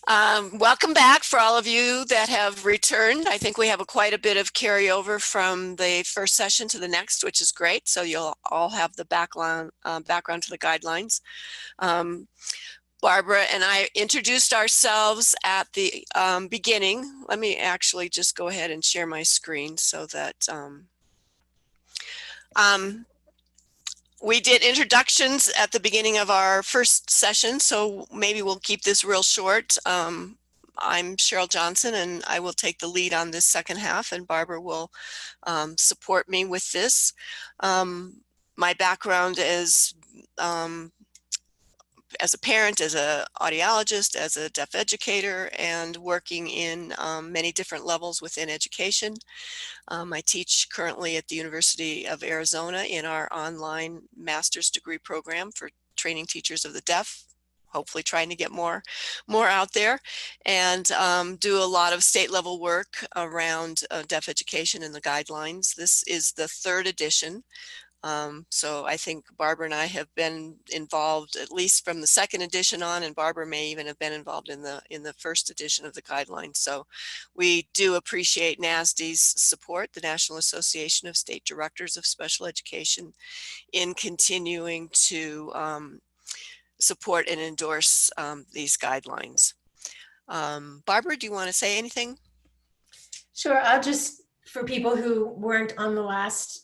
Welcome back for all of you that have returned. I think we have quite a bit of carryover from the first session to the next, which is great. So you'll all have the background to the guidelines. Barbara and I introduced ourselves at the beginning. Let me actually just go ahead and share my screen so that we did introductions at the beginning of our first session, so maybe we'll keep this real short. I'm Cheryl Johnson, and I will take the lead on this second half, and Barbara will support me with this. My background is as a parent, as an audiologist, as a deaf educator, and working in many different levels within education. I teach currently at the University of Arizona in our online master's degree program for training teachers of the deaf, hopefully trying to get more out there, and do a lot of state level work around deaf education and the guidelines. This is the third edition. So I think Barbara and I have been involved at least from the second edition on, and Barbara may even have been involved in the first edition of the guidelines. So we do appreciate NASDSE's support, the National Association of State Directors of Special Education, in continuing to support and endorse these guidelines. Barbara, do you want to say anything? Sure. I'll just, for people who weren't on the last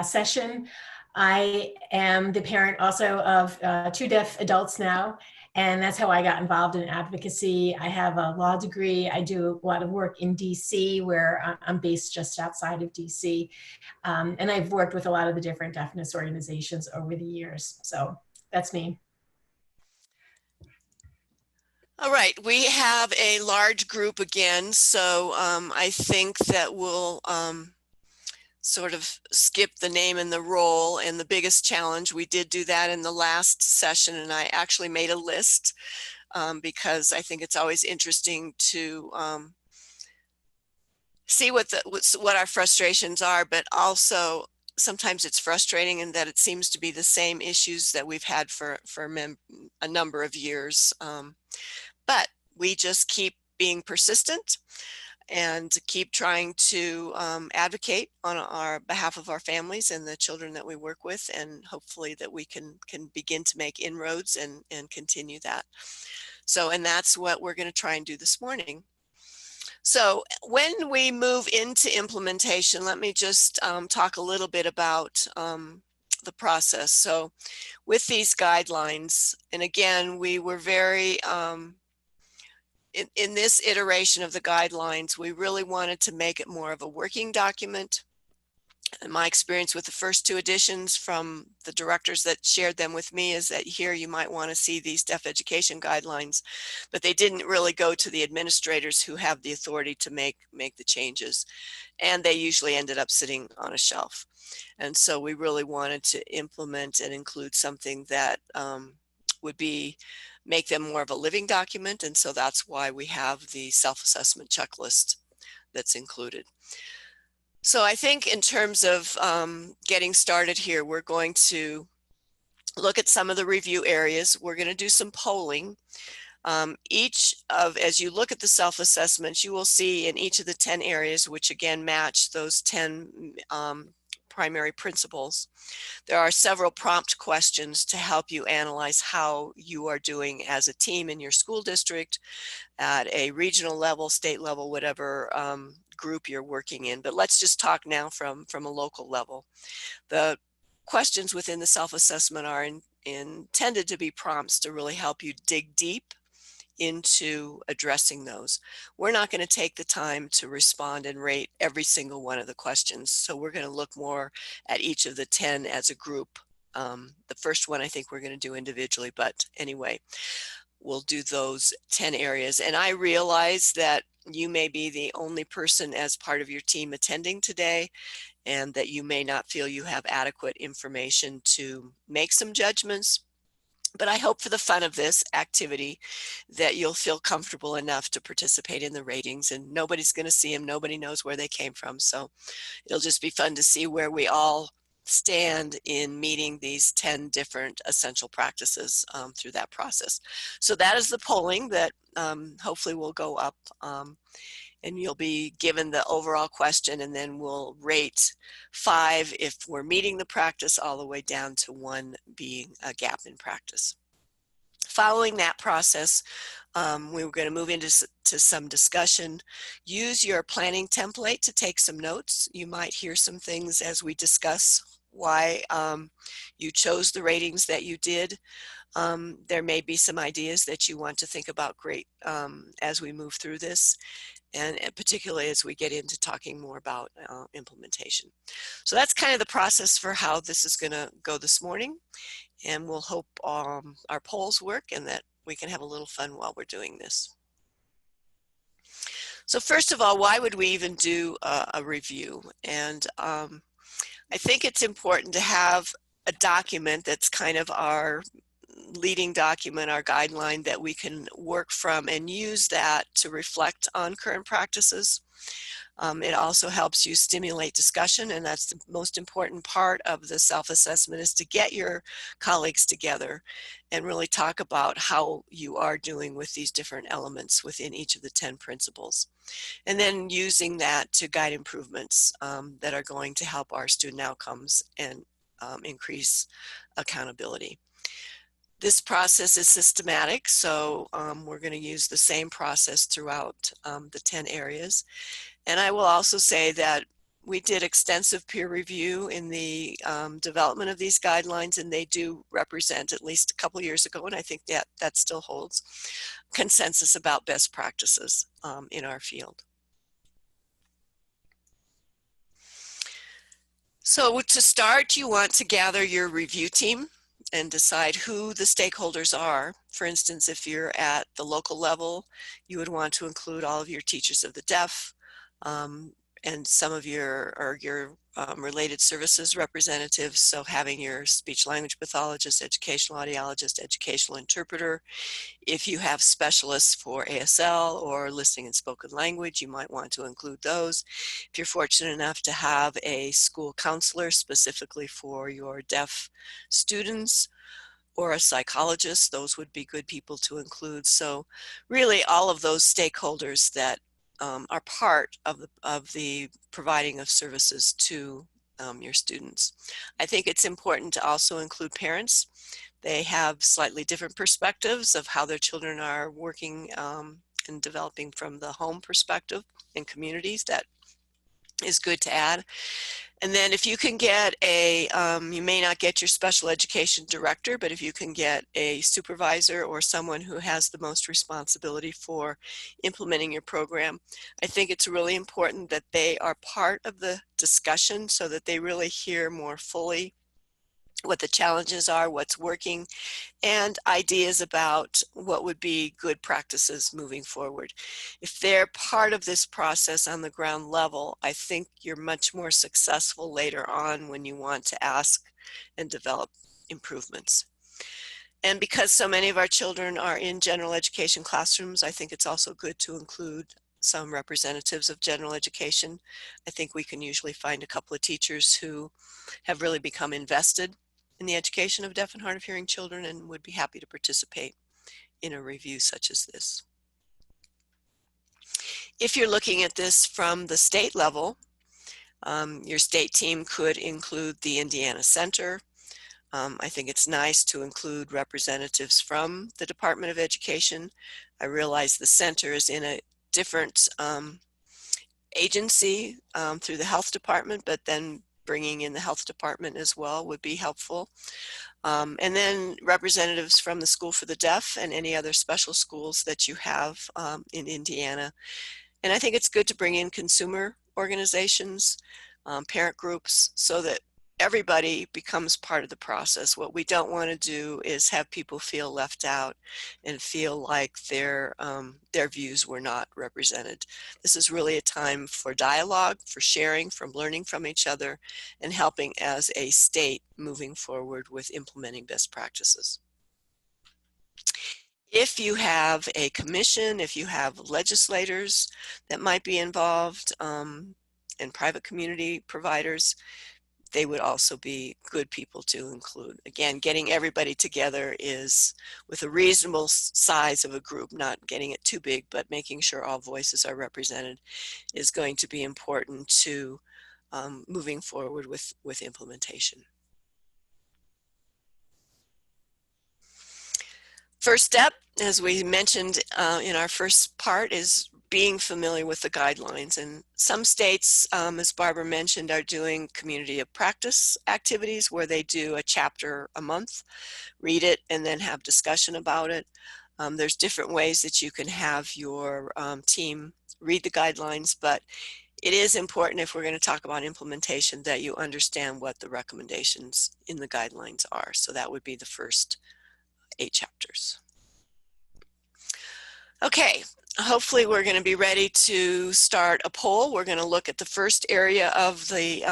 session, I am the parent also of 2 deaf adults now, and that's how I got involved in advocacy. I have a law degree. I do a lot of work in DC, where I'm based just outside of DC, and I've worked with a lot of the different deafness organizations over the years. So that's me. All right, we have a large group again, so I think that we'll sort of skip the name and the role and the biggest challenge. We did do that in the last session, and I actually made a list because I think it's always interesting to see what our frustrations are, but also sometimes it's frustrating in that it seems to be the same issues that we've had for a number of years. But we just keep being persistent and keep trying to advocate on our behalf of our families and the children that we work with, and hopefully that we can begin to make inroads and continue that. So, and that's what we're going to try and do this morning. So when we move into implementation, let me just talk a little bit about the process. So with these guidelines, and again, we were very in this iteration of the guidelines, we really wanted to make it more of a working document. And my experience with the first 2 editions from the directors that shared them with me is that here you might want to see these deaf education guidelines, but they didn't really go to the administrators who have the authority to make the changes. And they usually ended up sitting on a shelf. And so we really wanted to implement and include something that would make them more of a living document. And so that's why we have the self-assessment checklist that's included. So I think in terms of getting started here, we're going to look at some of the review areas. We're going to do some polling. As you look at the self-assessments, you will see in each of the 10 areas, which again match those 10 primary principles, there are several prompt questions to help you analyze how you are doing as a team in your school district, at a regional level, state level, whatever group you're working in. But let's just talk now from a local level. The questions within the self-assessment are intended to be prompts to really help you dig deep into addressing those. We're not going to take the time to respond and rate every single one of the questions. So we're going to look more at each of the 10 as a group. The first one I think we're going to do individually, but anyway, we'll do those 10 areas. And I realize that you may be the only person as part of your team attending today, and that you may not feel you have adequate information to make some judgments. But I hope for the fun of this activity that you'll feel comfortable enough to participate in the ratings, and nobody's going to see them. Nobody knows where they came from. So it'll just be fun to see where we all stand in meeting these 10 different essential practices through that process. So that is the polling that hopefully will go up, and you'll be given the overall question, and then we'll rate 5 if we're meeting the practice, all the way down to 1 being a gap in practice. Following that process, we were going to move into some discussion. Use your planning template to take some notes. You might hear some things as we discuss why you chose the ratings that you did. There may be some ideas that you want to think about as we move through this, and particularly as we get into talking more about implementation. So that's kind of the process for how this is going to go this morning. And we'll hope our polls work and that we can have a little fun while we're doing this. So first of all, why would we even do a review? And I think it's important to have a document that's kind of our leading document, our guideline, that we can work from and use that to reflect on current practices. It also helps you stimulate discussion, and that's the most important part of the self-assessment, is to get your colleagues together and really talk about how you are doing with these different elements within each of the 10 principles. And then using that to guide improvements that are going to help our student outcomes and increase accountability. This process is systematic, so we're going to use the same process throughout the 10 areas. And I will also say that we did extensive peer review in the development of these guidelines, and they do represent, at least a couple years ago, and I think that still holds, consensus about best practices in our field. So to start, you want to gather your review team and decide who the stakeholders are. For instance, if you're at the local level, you would want to include all of your teachers of the deaf, and some of your related services representatives, so having your speech language pathologist, educational audiologist, educational interpreter. If you have specialists for ASL or listening and spoken language, you might want to include those. If you're fortunate enough to have a school counselor specifically for your deaf students, or a psychologist, those would be good people to include. So really all of those stakeholders that are part of the providing of services to your students. I think it's important to also include parents. They have slightly different perspectives of how their children are working and developing from the home perspective in communities. That is good to add. And then if you can get you may not get your special education director, but if you can get a supervisor or someone who has the most responsibility for implementing your program, I think it's really important that they are part of the discussion so that they really hear more fully what the challenges are, what's working, and ideas about what would be good practices moving forward. If they're part of this process on the ground level, I think you're much more successful later on when you want to ask and develop improvements. And because so many of our children are in general education classrooms, I think it's also good to include some representatives of general education. I think we can usually find a couple of teachers who have really become invested in the education of deaf and hard of hearing children and would be happy to participate in a review such as this. If you're looking at this from the state level, your state team could include the Indiana Center. I think it's nice to include representatives from the Department of Education. I realize the center is in a different agency through the health department, but then bringing in the health department as well would be helpful. And then representatives from the School for the Deaf and any other special schools that you have in Indiana. And I think it's good to bring in consumer organizations, parent groups, so that everybody becomes part of the process. What we don't want to do is have people feel left out and feel like their views were not represented. This is really a time for dialogue, for sharing, from learning from each other, and helping as a state moving forward with implementing best practices. If you have a commission, if you have legislators that might be involved, and private community providers, they would also be good people to include. Again, getting everybody together is with a reasonable size of a group, not getting it too big, but making sure all voices are represented is going to be important to moving forward with implementation. First step, as we mentioned in our first part, is being familiar with the guidelines. And some states, as Barbara mentioned, are doing community of practice activities where they do a chapter a month, read it, and then have discussion about it. There's different ways that you can have your team read the guidelines, but it is important, if we're going to talk about implementation, that you understand what the recommendations in the guidelines are. So that would be the first 8 chapters. Okay, hopefully we're going to be ready to start a poll. We're going to look at the first area of the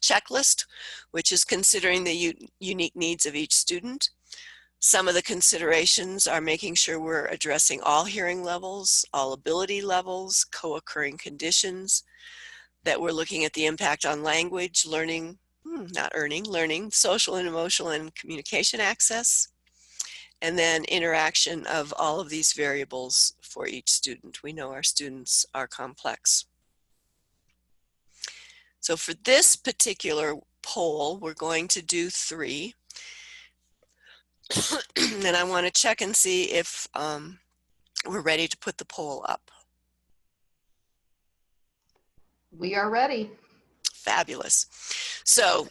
checklist, which is considering the unique needs of each student. Some of the considerations are making sure we're addressing all hearing levels, all ability levels, co-occurring conditions, that we're looking at the impact on language, learning, learning, social and emotional and communication access, and then interaction of all of these variables for each student. We know our students are complex. So for this particular poll, we're going to do 3. And I want to check and see if we're ready to put the poll up. We are ready. Fabulous. So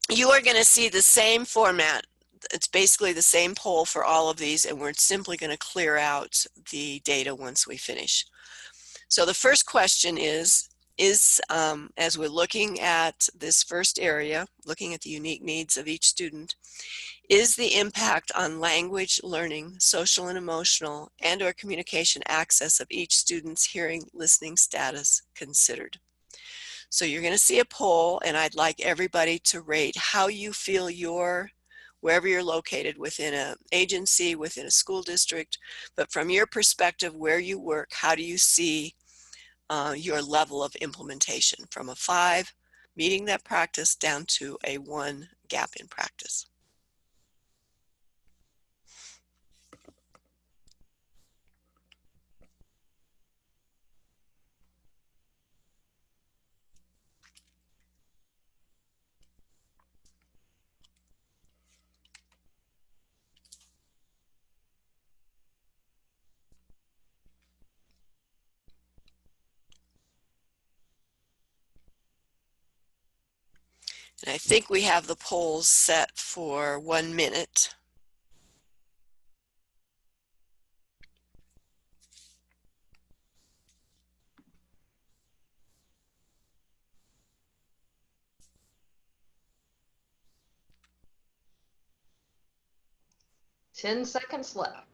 you are going to see the same format. It's basically the same poll for all of these, and we're simply going to clear out the data once we finish. So the first question is as we're looking at this first area, looking at the unique needs of each student, is the impact on language, learning, social and emotional, and or communication access of each student's hearing, listening status considered? So you're going to see a poll, and I'd like everybody to rate how you feel wherever you're located, within an agency, within a school district, but from your perspective, where you work, how do you see your level of implementation from a 5, meeting that practice, down to a 1, gap in practice? And I think we have the polls set for 1 minute. Ten seconds left.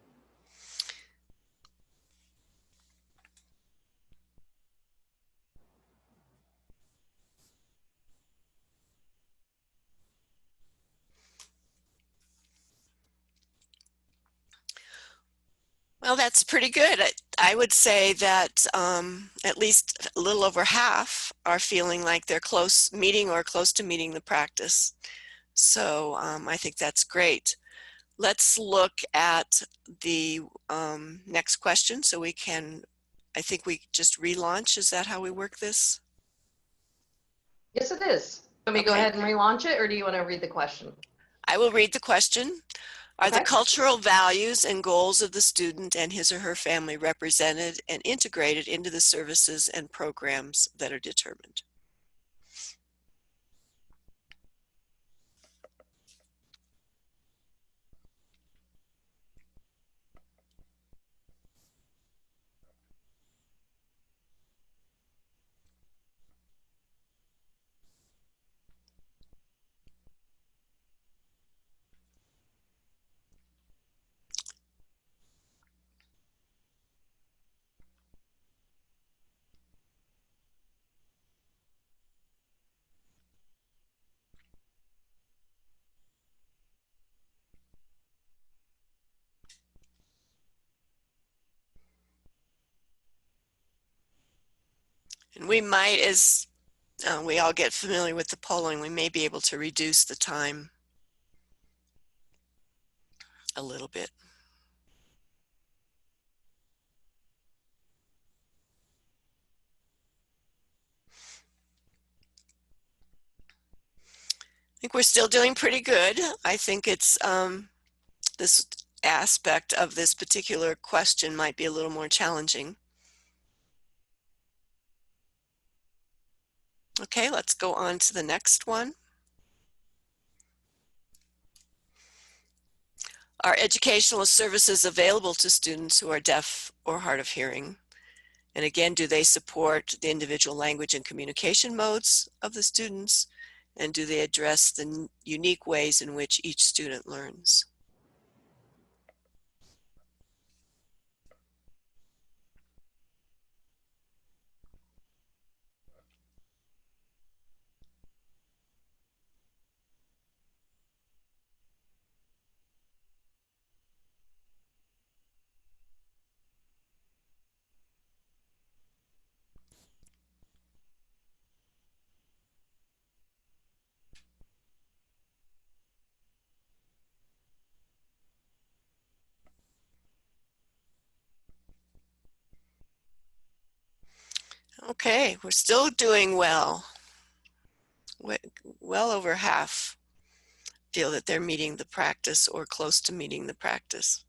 Well, that's pretty good. I would say that at least a little over half are feeling like they're meeting or close to meeting the practice. So I think that's great. Let's look at the next question so we can, I think we just relaunch. Is that how we work this? Yes, it is. Let me go ahead and relaunch it, or do you want to read the question? I will read the question. Are the Okay. cultural values and goals of the student and his or her family represented and integrated into the services and programs that are determined? And we might, as we all get familiar with the polling, we may be able to reduce the time a little bit. I think we're still doing pretty good. I think it's this aspect of this particular question might be a little more challenging. Okay, let's go on to the next one. Are educational services available to students who are deaf or hard of hearing? And again, do they support the individual language and communication modes of the students? And do they address the unique ways in which each student learns? Okay, we're still doing well. Well over half feel that they're meeting the practice or close to meeting the practice.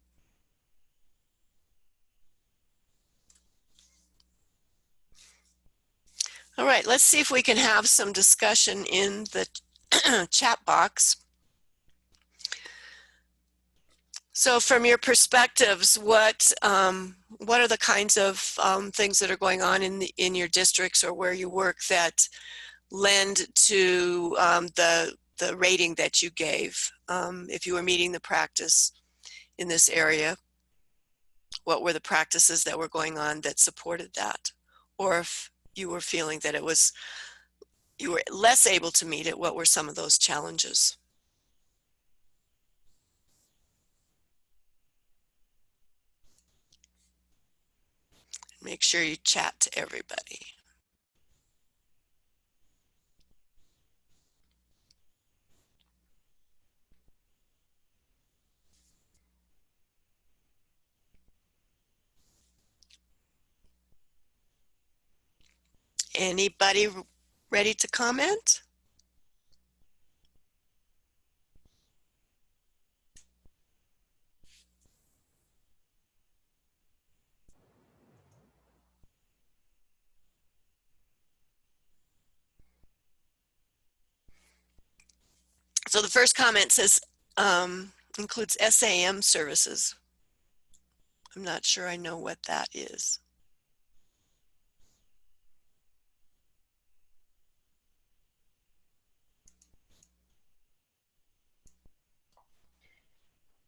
All right, let's see if we can have some discussion in the chat box. So from your perspectives, what are the kinds of things that are going on in your districts or where you work that lend to the rating that you gave? If you were meeting the practice in this area, what were the practices that were going on that supported that? Or if you were feeling that you were less able to meet it, what were some of those challenges? Make sure you chat to everybody. Anybody ready to comment? So the first comment says includes SAM services. I'm not sure I know what that is.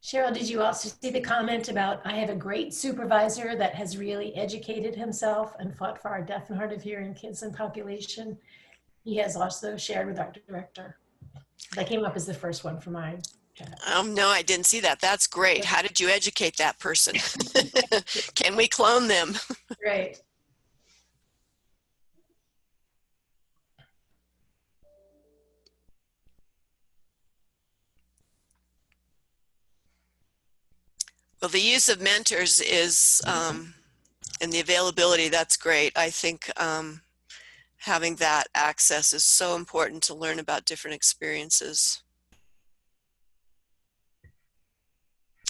Cheryl, did you also see the comment about, I have a great supervisor that has really educated himself and fought for our deaf and hard of hearing kids and population? He has also shared with our director. That came up as the first one for my chat. No, I didn't see that. That's great. How did you educate that person? Can we clone them? Right. Well, the use of mentors is, and the availability, that's great. I think having that access is so important to learn about different experiences.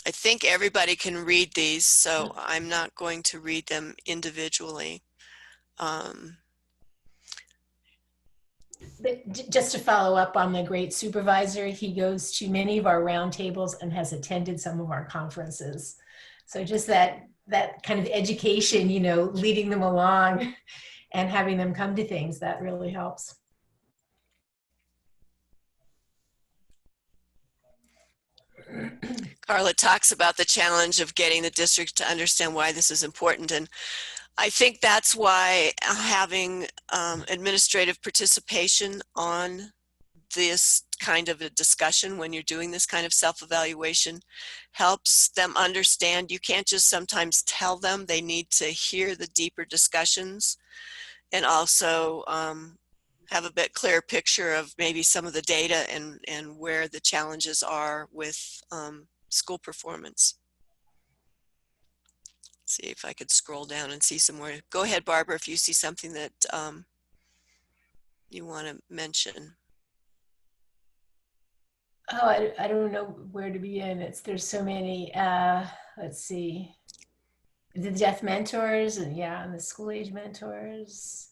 I think everybody can read these, so I'm not going to read them individually. But just to follow up on the great supervisor, he goes to many of our roundtables and has attended some of our conferences. So just that kind of education, you know, leading them along and having them come to things, that really helps. Carla talks about the challenge of getting the district to understand why this is important. And I think that's why having administrative participation on this kind of a discussion when you're doing this kind of self-evaluation helps them understand. You can't just sometimes tell them, they need to hear the deeper discussions and also have a bit clearer picture of maybe some of the data and where the challenges are with school performance. See if I could scroll down and see some more. Go ahead, Barbara, if you see something that you want to mention. Oh, I don't know where to begin. There's so many. Let's see. The deaf mentors, and yeah, and the school age mentors.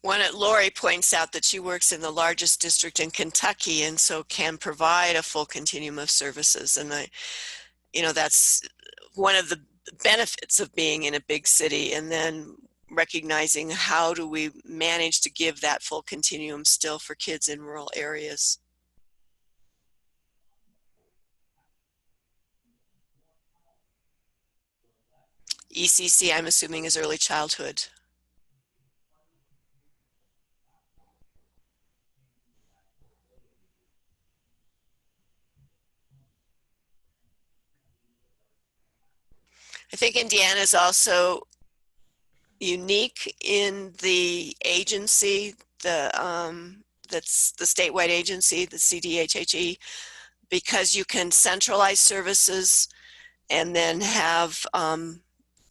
Lori points out that she works in the largest district in Kentucky and so can provide a full continuum of services. And that's one of the benefits of being in a big city, and then recognizing how do we manage to give that full continuum still for kids in rural areas. ECC, I'm assuming, is early childhood. I think Indiana is also unique in the agency, that's the statewide agency, the CDHHE, because you can centralize services and then have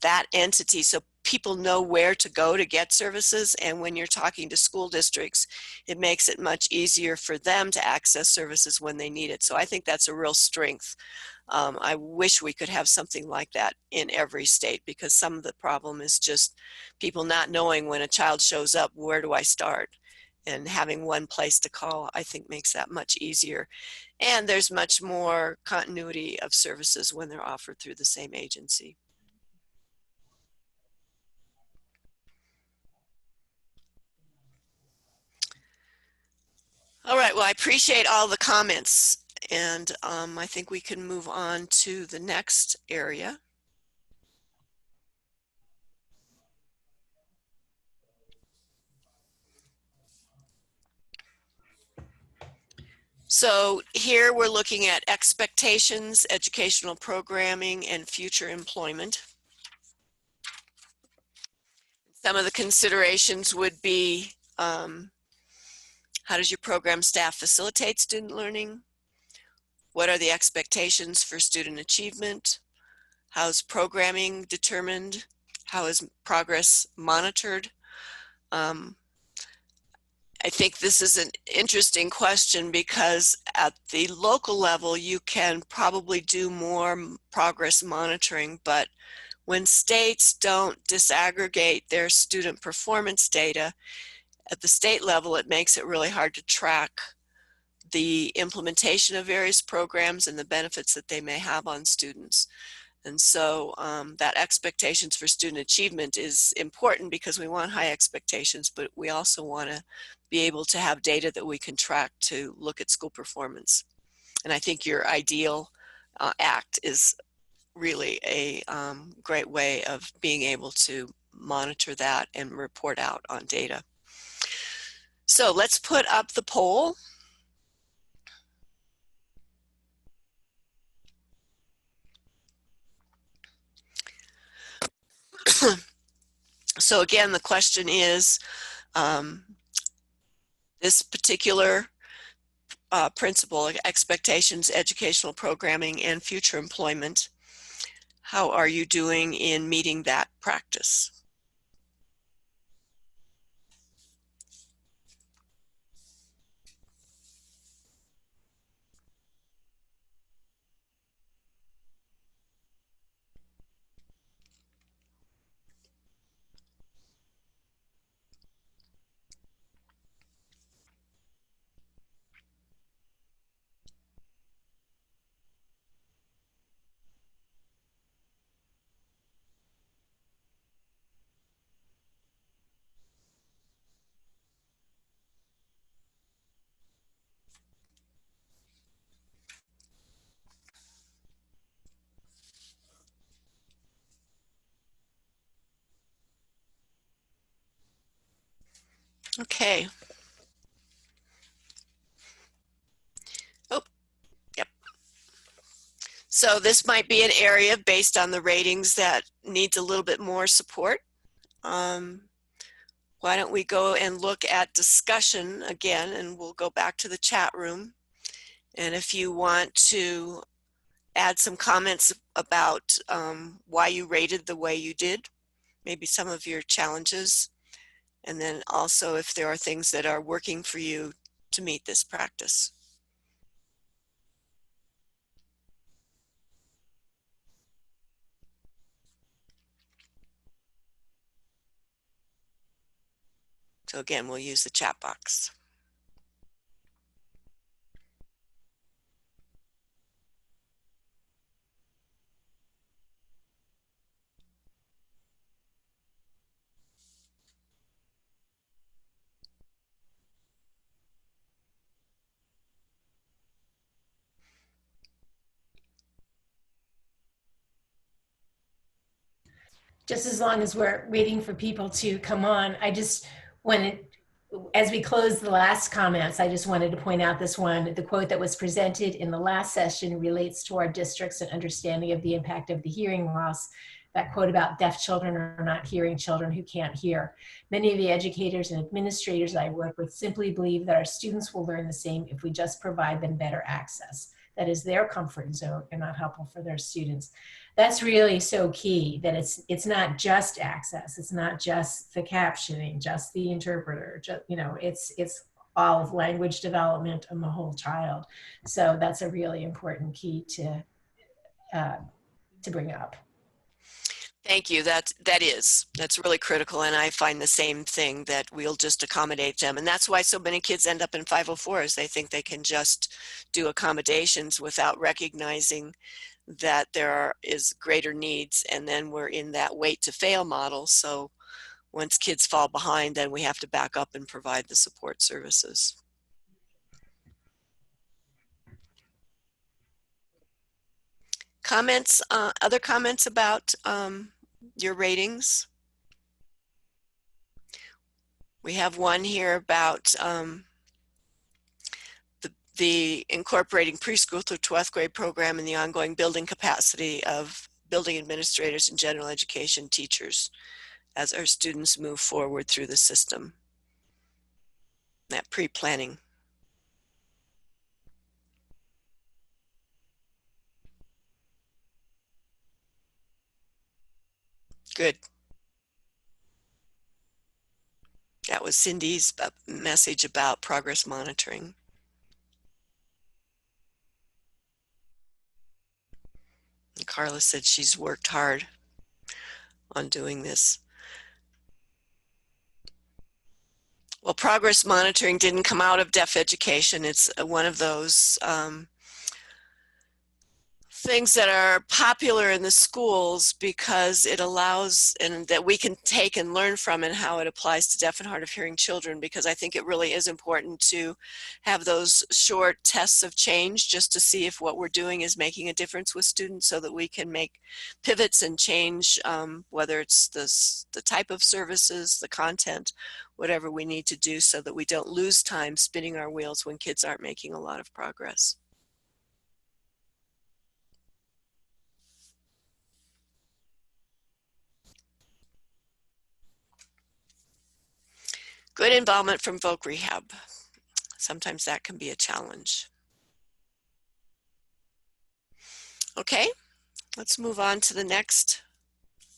that entity so people know where to go to get services. And when you're talking to school districts, it makes it much easier for them to access services when they need it. So I think that's a real strength. I wish we could have something like that in every state, because some of the problem is just people not knowing when a child shows up, where do I start? And having one place to call, I think, makes that much easier. And there's much more continuity of services when they're offered through the same agency. All right, well, I appreciate all the comments, and I think we can move on to the next area. So here we're looking at expectations, educational programming, and future employment. Some of the considerations would be, how does your program staff facilitate student learning? What are the expectations for student achievement? How's programming determined? How is progress monitored? I think this is an interesting question, because at the local level, you can probably do more progress monitoring, but when states don't disaggregate their student performance data at the state level, it makes it really hard to track the implementation of various programs and the benefits that they may have on students. And so that expectations for student achievement is important, because we want high expectations, but we also want to be able to have data that we can track to look at school performance. And I think your ideal act is really a great way of being able to monitor that and report out on data. So let's put up the poll. So again, the question is, this particular principle, expectations, educational programming, and future employment, how are you doing in meeting that practice? Okay. Oh, yep. So this might be an area based on the ratings that needs a little bit more support. Why don't we go and look at discussion again, and we'll go back to the chat room. And if you want to add some comments about why you rated the way you did, maybe some of your challenges, and then also if there are things that are working for you to meet this practice. So again, we'll use the chat box. Just as long as we're waiting for people to come on, I just wanted, as we close the last comments, I just wanted to point out this one. The quote that was presented in the last session relates to our districts and understanding of the impact of the hearing loss. That quote about deaf children are not hearing children who can't hear. Many of the educators and administrators I work with simply believe that our students will learn the same if we just provide them better access. That is their comfort zone and not helpful for their students. That's really so key, that it's not just access, it's not just the captioning, just the interpreter, just, you know, it's all of language development and the whole child. So that's a really important key to bring up. Thank you. That's really critical, and I find the same thing, that we'll just accommodate them, and that's why so many kids end up in 504s. They think they can just do accommodations without recognizing that there is greater needs, and then we're in that wait to fail model. So once kids fall behind, then we have to back up and provide the support services. Comments, other comments about your ratings? We have one here about the incorporating preschool through 12th grade program and the ongoing building capacity of building administrators and general education teachers as our students move forward through the system. That pre-planning. Good. That was Cindy's message about progress monitoring. And Carla said she's worked hard on doing this. Well, progress monitoring didn't come out of deaf education. It's one of those things that are popular in the schools because it allows, and that we can take and learn from, and how it applies to deaf and hard of hearing children, because I think it really is important to have those short tests of change just to see if what we're doing is making a difference with students, so that we can make pivots and change, whether it's the type of services, the content, whatever we need to do, so that we don't lose time spinning our wheels when kids aren't making a lot of progress. Good involvement from voc rehab. Sometimes that can be a challenge. Okay, let's move on to the next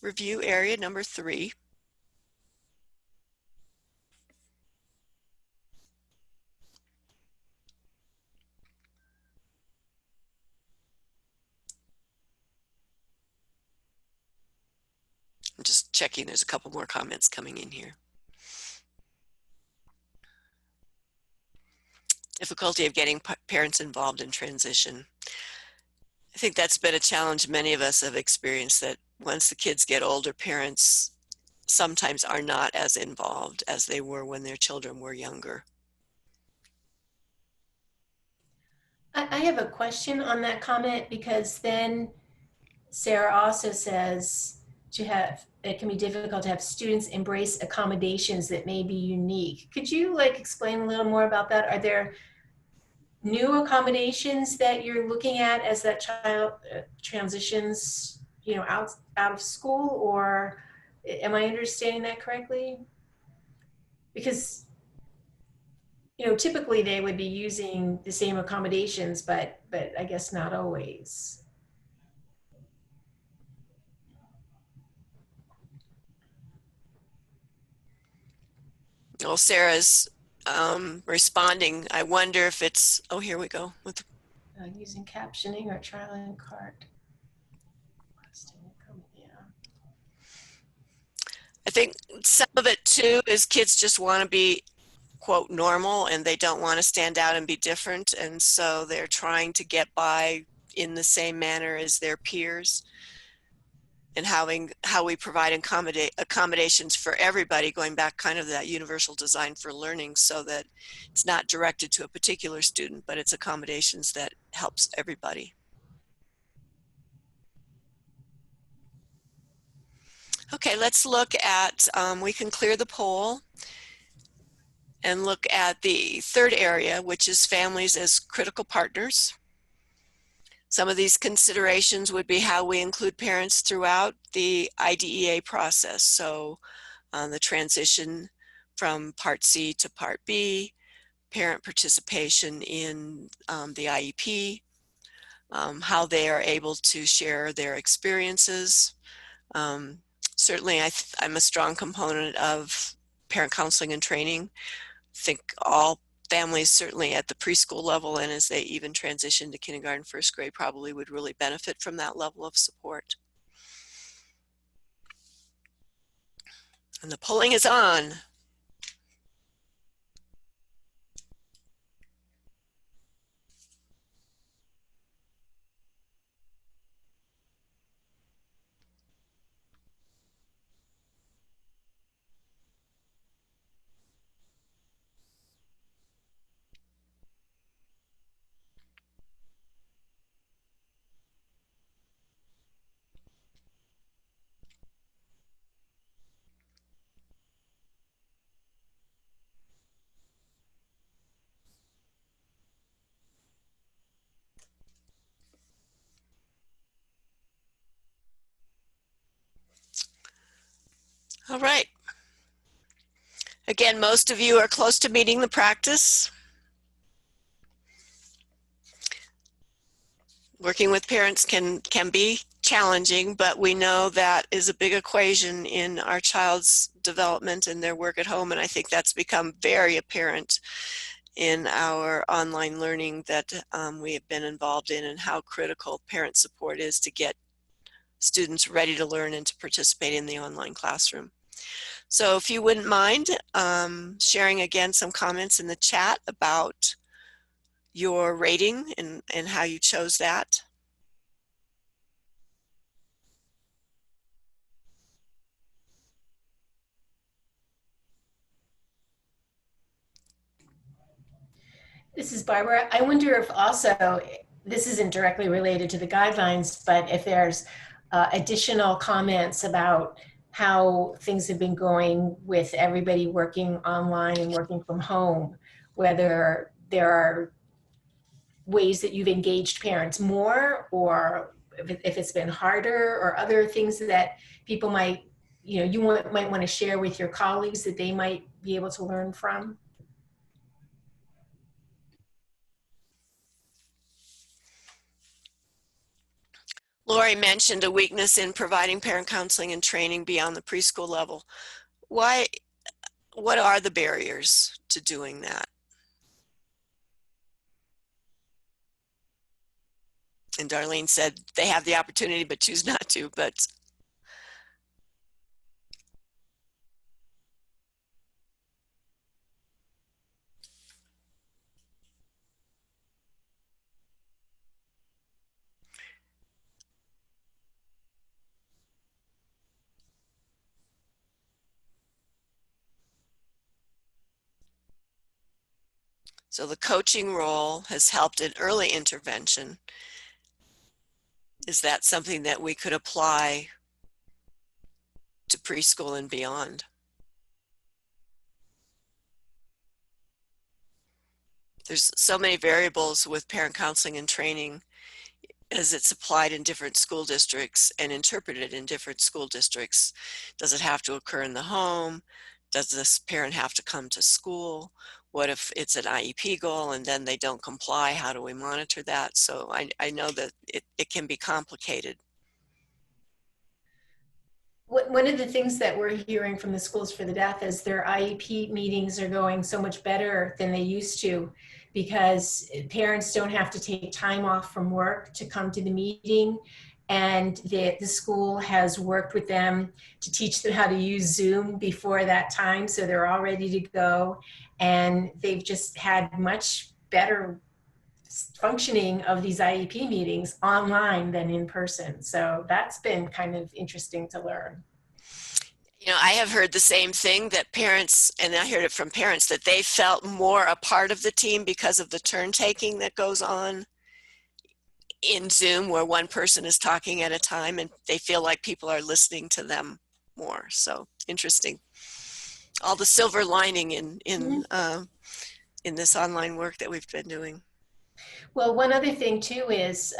review area, number 3. I'm just checking, there's a couple more comments coming in here. Difficulty of getting parents involved in transition. I think that's been a challenge many of us have experienced, that once the kids get older, parents sometimes are not as involved as they were when their children were younger. I have a question on that comment, because then Sarah also says it can be difficult to have students embrace accommodations that may be unique. Could you explain a little more about that? Are there new accommodations that you're looking at as that child transitions, out of school, or am I understanding that correctly? Because, you know, typically they would be using the same accommodations, but I guess not always. Well, Sarah's responding. I wonder if it's, oh, here we go. With Using captioning or trial and cart. Yeah. I think some of it too is kids just want to be, quote, normal, and they don't want to stand out and be different. And so they're trying to get by in the same manner as their peers. And how we provide accommodations for everybody, going back kind of that universal design for learning, so that it's not directed to a particular student, but it's accommodations that helps everybody. Okay, let's look at, we can clear the poll and look at the third area, which is families as critical partners. Some of these considerations would be how we include parents throughout the IDEA process. So the transition from Part C to Part B, parent participation in the IEP, how they are able to share their experiences. Certainly I'm a strong component of parent counseling and training. I think all families, certainly at the preschool level and as they even transition to kindergarten, first grade, probably would really benefit from that level of support. And the polling is on. All right. Again, most of you are close to meeting the practice. Working with parents can be challenging, but we know that is a big equation in our child's development and their work at home. And I think that's become very apparent in our online learning that we have been involved in, and how critical parent support is to get students ready to learn and to participate in the online classroom. So if you wouldn't mind sharing again some comments in the chat about your rating and how you chose that. This is Barbara. I wonder if also, this isn't directly related to the guidelines, but if there's additional comments about how things have been going with everybody working online and working from home, whether there are ways that you've engaged parents more, or if it's been harder, or other things that people might, might want to share with your colleagues that they might be able to learn from. Lori mentioned a weakness in providing parent counseling and training beyond the preschool level. What are the barriers to doing that? And Darlene said they have the opportunity but choose not to, but so the coaching role has helped in early intervention. Is that something that we could apply to preschool and beyond? There's so many variables with parent counseling and training as it's applied in different school districts and interpreted in different school districts. Does it have to occur in the home? Does this parent have to come to school? What if it's an IEP goal and then they don't comply? How do we monitor that? So I know that it can be complicated. One of the things that we're hearing from the Schools for the Deaf is their IEP meetings are going so much better than they used to, because parents don't have to take time off from work to come to the meeting. And the school has worked with them to teach them how to use Zoom before that time, so they're all ready to go. And they've just had much better functioning of these IEP meetings online than in person. So that's been kind of interesting to learn. You know, I have heard the same thing, that parents, and I heard it from parents, that they felt more a part of the team because of the turn taking that goes on in Zoom, where one person is talking at a time and they feel like people are listening to them more. So interesting. All the silver lining in this online work that we've been doing. Well, one other thing too is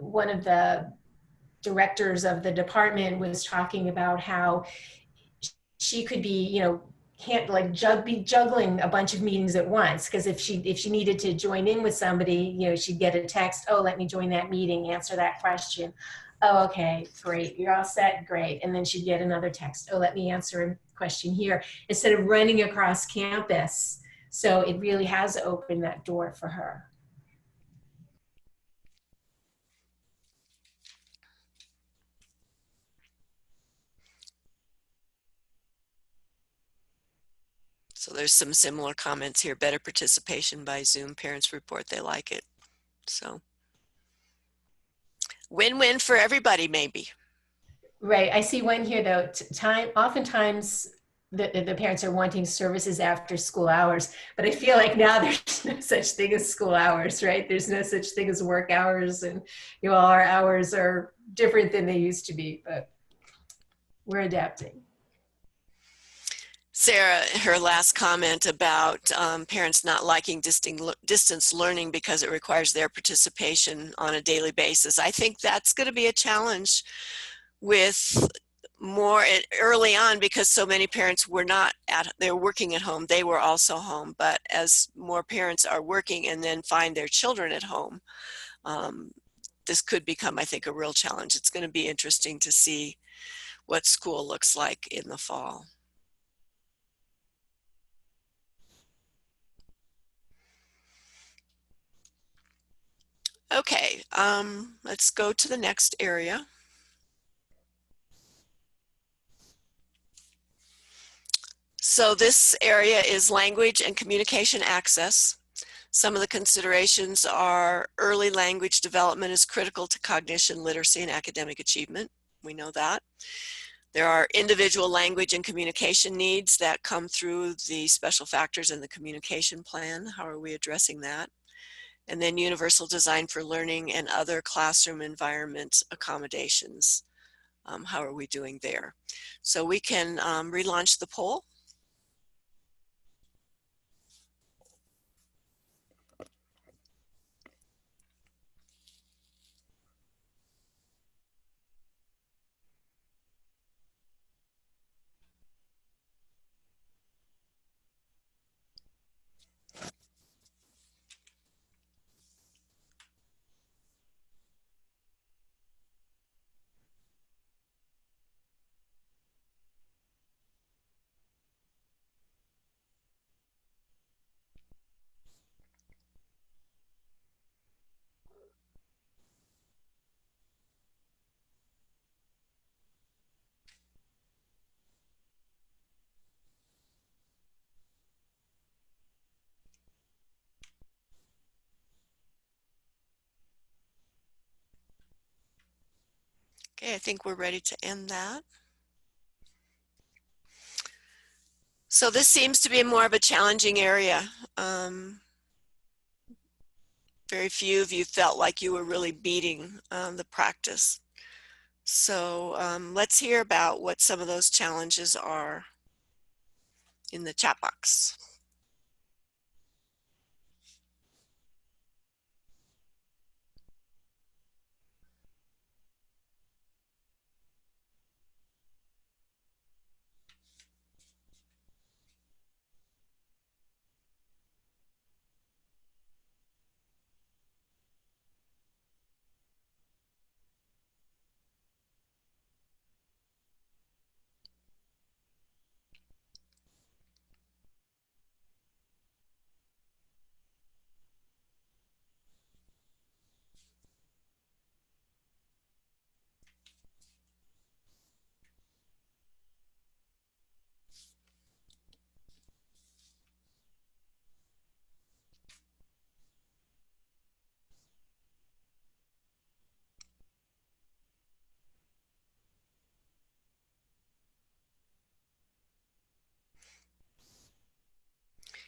one of the directors of the department was talking about how she could be, you know, can't like be juggling a bunch of meetings at once, because if she needed to join in with somebody, you know, she'd get a text, oh, let me join that meeting, answer that question. Oh, okay, great, you're all set, great. And then she'd get another text, oh, let me answer a question here, instead of running across campus. So it really has opened that door for her. So there's some similar comments here. Better participation by Zoom. Parents report they like it. So win-win for everybody, maybe. Right. I see one here though. Oftentimes the parents are wanting services after school hours, but I feel like now there's no such thing as school hours, right? There's no such thing as work hours, and you know, our hours are different than they used to be, but we're adapting. Sarah, her last comment about parents not liking distance learning because it requires their participation on a daily basis. I think that's going to be a challenge with more early on, because so many parents were not they're working at home. They were also home, but as more parents are working and then find their children at home, this could become, I think, a real challenge. It's going to be interesting to see what school looks like in the fall. Okay, let's go to the next area. So this area is language and communication access. Some of the considerations are early language development is critical to cognition, literacy, and academic achievement. We know that. There are individual language and communication needs that come through the special factors in the communication plan. How are we addressing that? And then universal design for learning and other classroom environment accommodations. How are we doing there? So we can relaunch the poll. Okay, I think we're ready to end that. So this seems to be more of a challenging area. Very few of you felt like you were really beating the practice. So let's hear about what some of those challenges are in the chat box.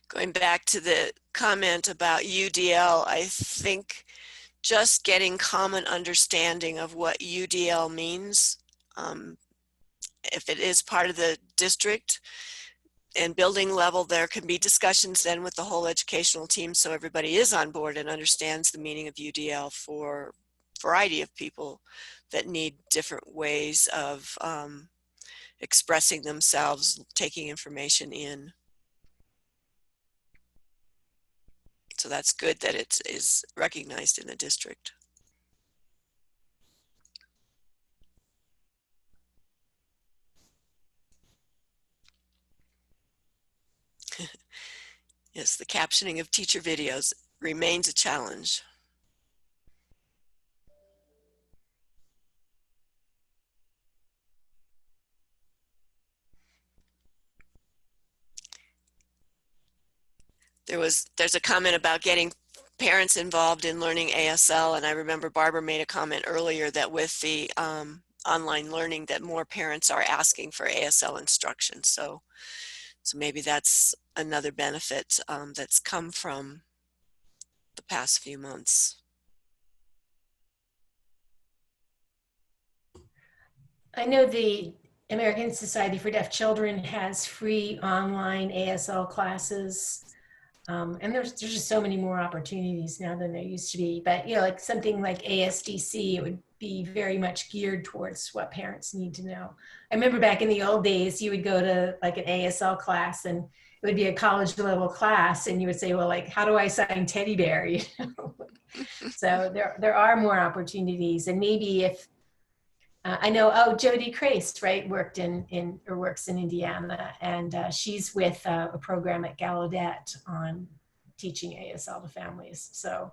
Going back to the comment about UDL, I think just getting common understanding of what UDL means, if it is part of the district and building level, there can be discussions then with the whole educational team so everybody is on board and understands the meaning of UDL for a variety of people that need different ways of expressing themselves, taking information in. So that's good that it is recognized in the district. Yes, the captioning of teacher videos remains a challenge. There's a comment about getting parents involved in learning ASL, and I remember Barbara made a comment earlier that with the online learning that more parents are asking for ASL instruction. So maybe that's another benefit that's come from the past few months. I know the American Society for Deaf Children has free online ASL classes. And there's just so many more opportunities now than there used to be. But, you know, like something like ASDC, it would be very much geared towards what parents need to know. I remember back in the old days, you would go to like an ASL class and it would be a college level class and you would say, well, like, how do I sign teddy bear? You know? So there are more opportunities. And maybe if, I know, Jody Crace, right, works in Indiana, and she's with a program at Gallaudet on teaching ASL to families. So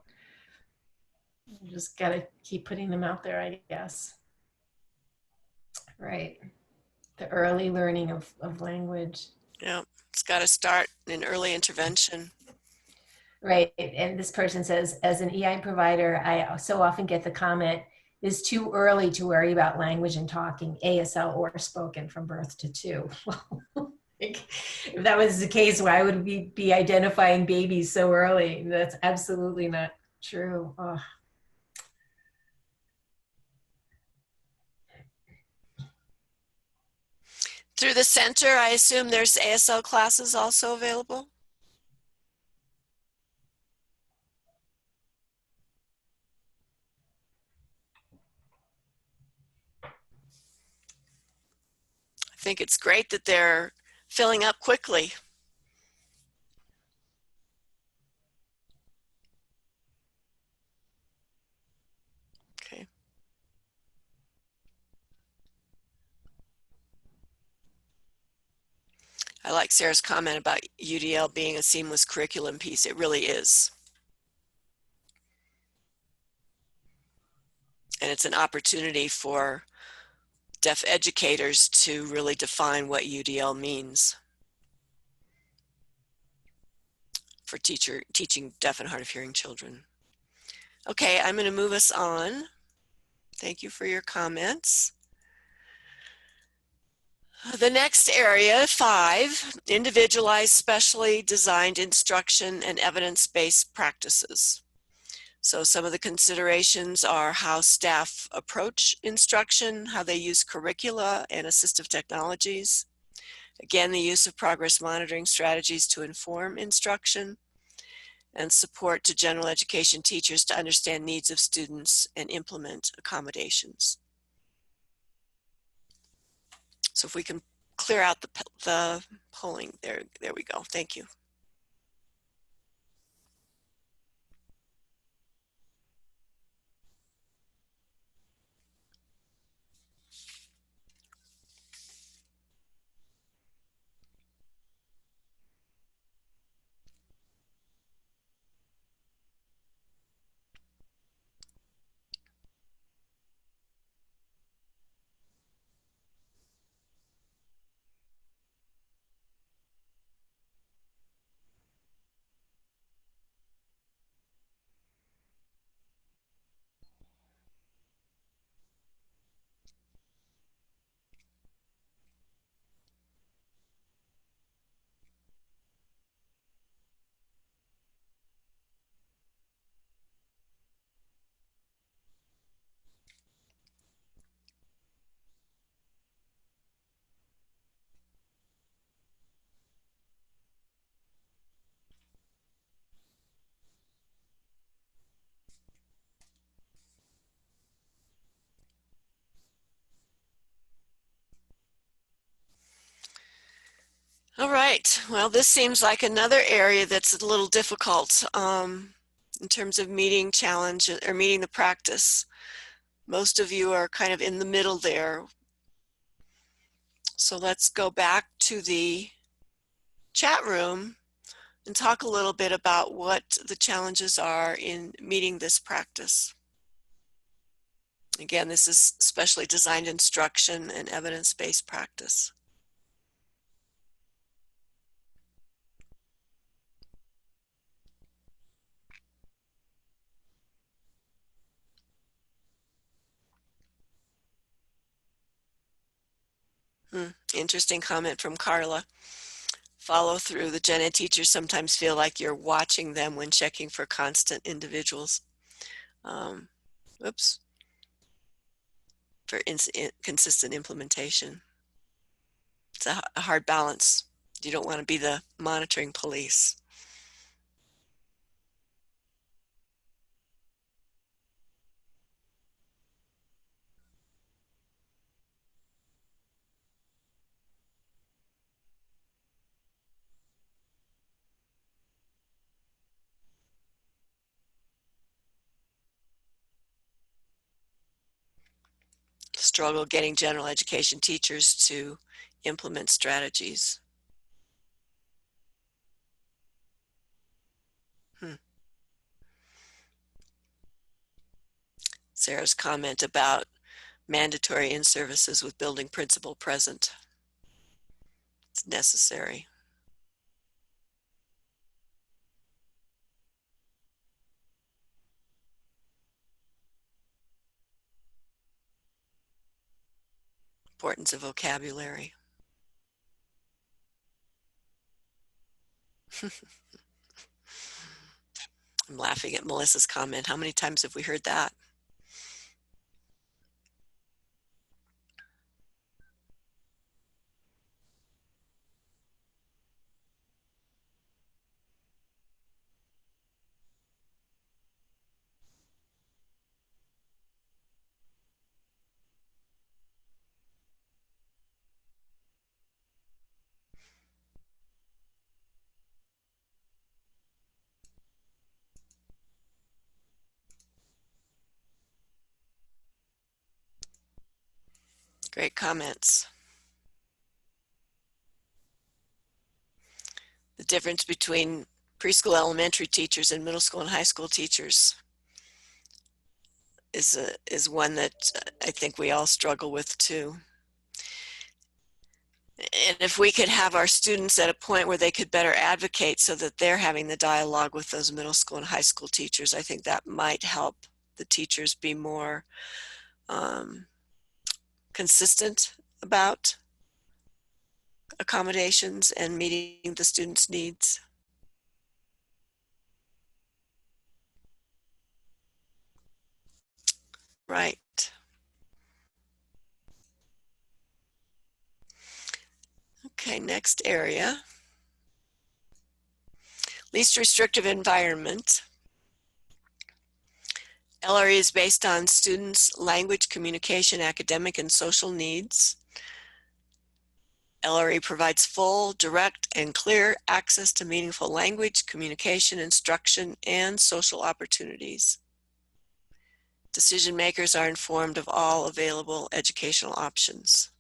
you just got to keep putting them out there, I guess. Right. The early learning of language. Yeah, it's got to start in early intervention. Right. And this person says, as an EI provider, I so often get the comment, it's too early to worry about language and talking, ASL or spoken, from birth to 2. Well, if that was the case, why would we be identifying babies so early? That's absolutely not true. Oh. Through the center, I assume there's ASL classes also available? I think it's great that they're filling up quickly. Okay. I like Sarah's comment about UDL being a seamless curriculum piece. It really is. And it's an opportunity for deaf educators to really define what UDL means for teaching deaf and hard of hearing children. Okay, I'm going to move us on. Thank you for your comments. The next area, 5, individualized, specially designed instruction and evidence-based practices. So some of the considerations are how staff approach instruction, how they use curricula and assistive technologies. Again, the use of progress monitoring strategies to inform instruction, and support to general education teachers to understand needs of students and implement accommodations. So if we can clear out the polling, there we go. Thank you. right, well, this seems like another area that's a little difficult in terms of meeting challenge or meeting the practice. Most of you are kind of in the middle there. So let's go back to the chat room and talk a little bit about what the challenges are in meeting this practice. Again, this is specially designed instruction and evidence-based practice. Interesting comment from Carla. Follow through. The gen ed teachers sometimes feel like you're watching them when checking for constant individuals. Oops. For consistent implementation. It's a hard balance. You don't want to be the monitoring police. Struggle getting general education teachers to implement strategies. Sarah's comment about mandatory in-services with building principal present. It's necessary. Importance of vocabulary. I'm laughing at Melissa's comment. How many times have we heard that? Great comments. The difference between preschool elementary teachers and middle school and high school teachers is one that I think we all struggle with too. And if we could have our students at a point where they could better advocate so that they're having the dialogue with those middle school and high school teachers, I think that might help the teachers be more consistent about accommodations and meeting the students' needs. Right. Okay, next area. Least restrictive environment. LRE is based on students' language, communication, academic, and social needs. LRE provides full, direct, and clear access to meaningful language, communication, instruction, and social opportunities. Decision makers are informed of all available educational options.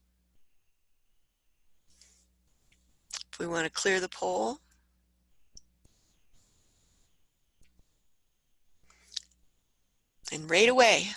If we want to clear the poll. And right away.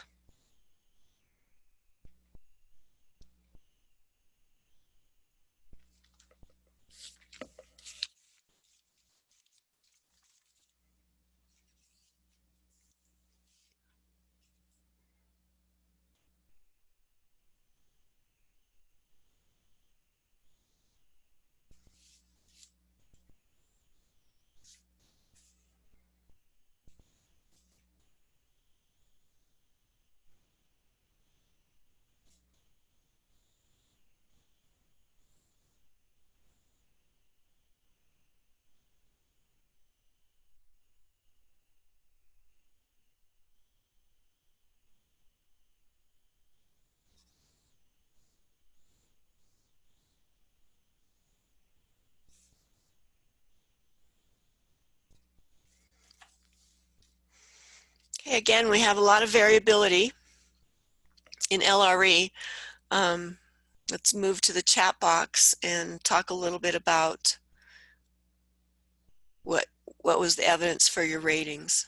Okay, again, we have a lot of variability in LRE. Let's move to the chat box and talk a little bit about what was the evidence for your ratings.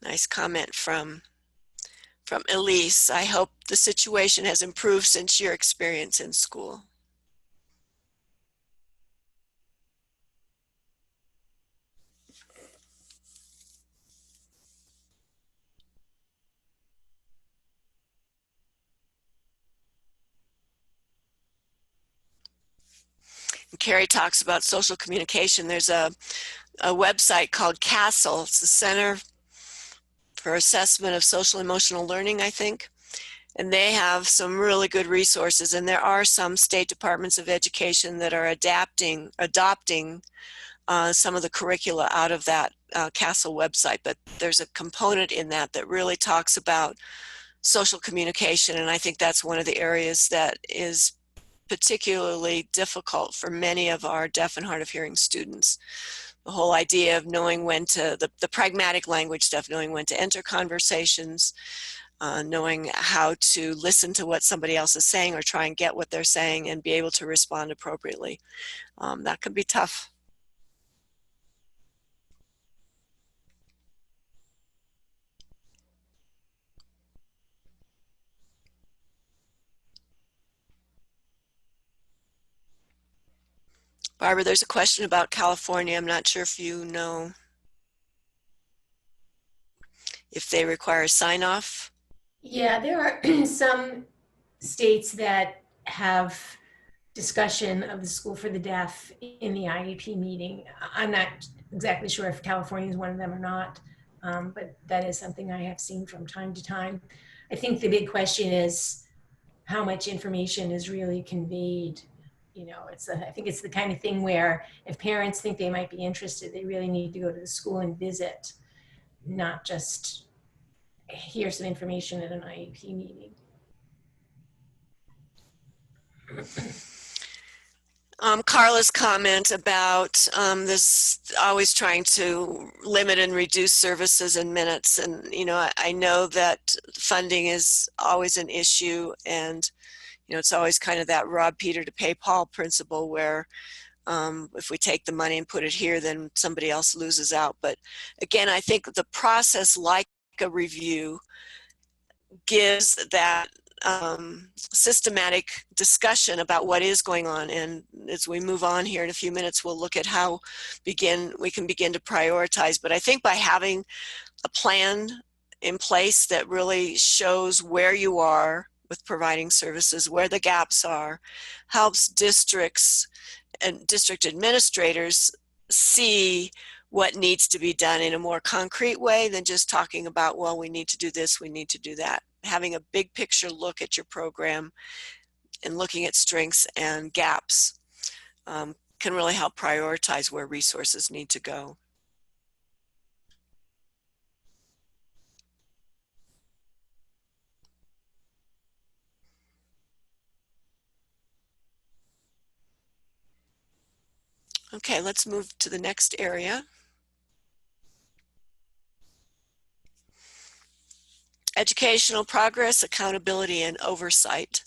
Nice comment from Elise. I hope the situation has improved since your experience in school. And Carrie talks about social communication. There's a website called CASEL. It's the Center for Assessment of Social Emotional Learning, I think. And they have some really good resources. And there are some state departments of education that are adopting some of the curricula out of that CASEL website. But there's a component in that that really talks about social communication. And I think that's one of the areas that is particularly difficult for many of our deaf and hard of hearing students. The whole idea of knowing when to, the pragmatic language stuff, knowing when to enter conversations, knowing how to listen to what somebody else is saying or try and get what they're saying and be able to respond appropriately. That can be tough. Barbara, there's a question about California. I'm not sure if you know if they require sign-off. Yeah, there are some states that have discussion of the School for the Deaf in the IEP meeting. I'm not exactly sure if California is one of them or not, but that is something I have seen from time to time. I think the big question is how much information is really conveyed. You know, I think it's the kind of thing where if parents think they might be interested, they really need to go to the school and visit, not just hear some information at an IEP meeting. Carla's comment about this always trying to limit and reduce services and minutes. And, you know, I know that funding is always an issue, and, you know, it's always kind of that rob Peter to pay Paul principle where if we take the money and put it here, then somebody else loses out. But again, I think the process, like a review, gives that systematic discussion about what is going on. And as we move on here in a few minutes, we'll look at how we can begin to prioritize. But I think by having a plan in place that really shows where you are with providing services, where the gaps are, helps districts and district administrators see what needs to be done in a more concrete way than just talking about, well, we need to do this, we need to do that. Having a big picture look at your program and looking at strengths and gaps can really help prioritize where resources need to go. Okay, let's move to the next area. Educational progress, accountability, and oversight.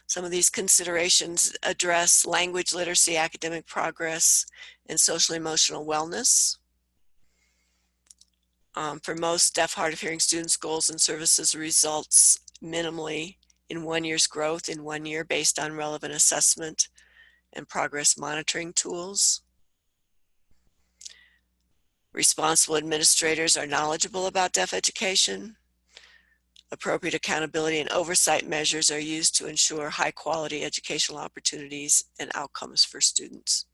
Some of these considerations address language literacy, academic progress, and social emotional wellness. For most deaf, hard of hearing students, goals and services results minimally in 1 year's growth in 1 year based on relevant assessment and progress monitoring tools. Responsible administrators are knowledgeable about deaf education. Appropriate accountability and oversight measures are used to ensure high quality educational opportunities and outcomes for students.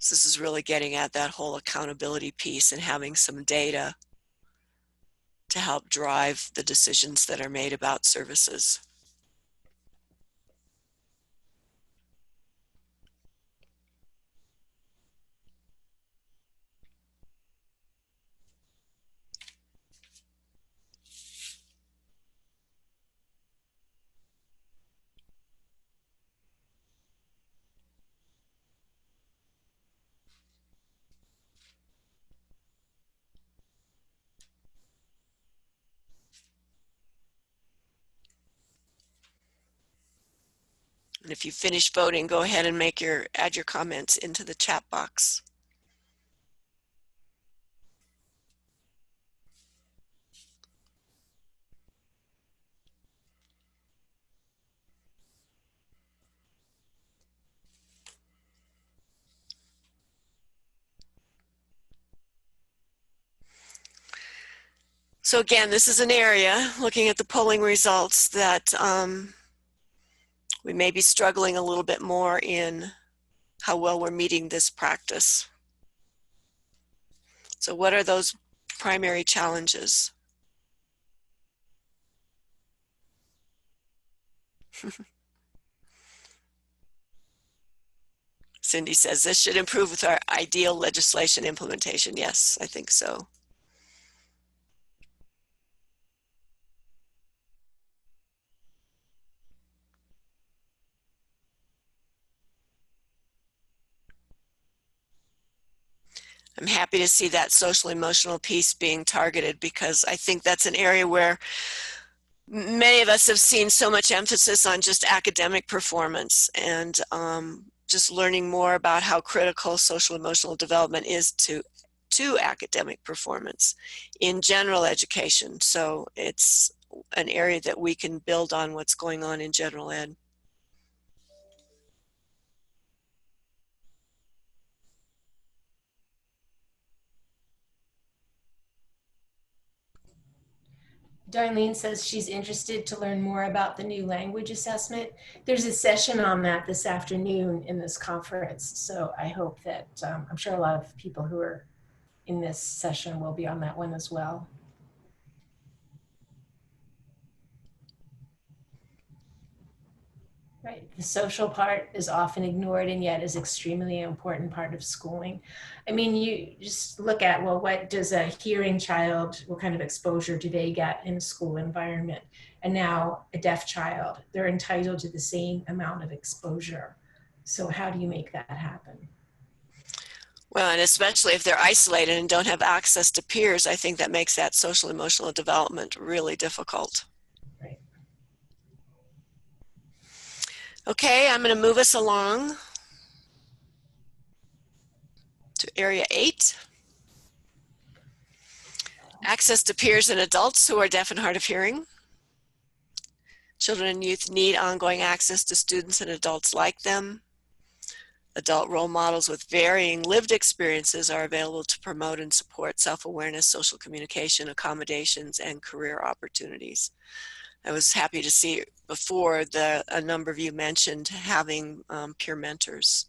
So this is really getting at that whole accountability piece and having some data to help drive the decisions that are made about services. And if you finish voting, go ahead and add your comments into the chat box. So again, this is an area, looking at the polling results, that we may be struggling a little bit more in how well we're meeting this practice. So what are those primary challenges? Cindy says this should improve with our ideal legislation implementation. Yes, I think so. I'm happy to see that social emotional piece being targeted, because I think that's an area where many of us have seen so much emphasis on just academic performance, and just learning more about how critical social emotional development is to academic performance in general education. So it's an area that we can build on what's going on in general ed. Darlene says she's interested to learn more about the new language assessment. There's a session on that this afternoon in this conference. So I hope that, I'm sure a lot of people who are in this session will be on that one as well. Right. The social part is often ignored and yet is extremely important part of schooling. I mean, you just look at, well, what does a hearing child, what kind of exposure do they get in a school environment? And now a deaf child, they're entitled to the same amount of exposure. So how do you make that happen? Well, and especially if they're isolated and don't have access to peers, I think that makes that social emotional development really difficult. Right. Okay, I'm going to move us along to area 8. Access to peers and adults who are deaf and hard of hearing. Children and youth need ongoing access to students and adults like them. Adult role models with varying lived experiences are available to promote and support self-awareness, social communication, accommodations, and career opportunities. I was happy to see before a number of you mentioned having peer mentors.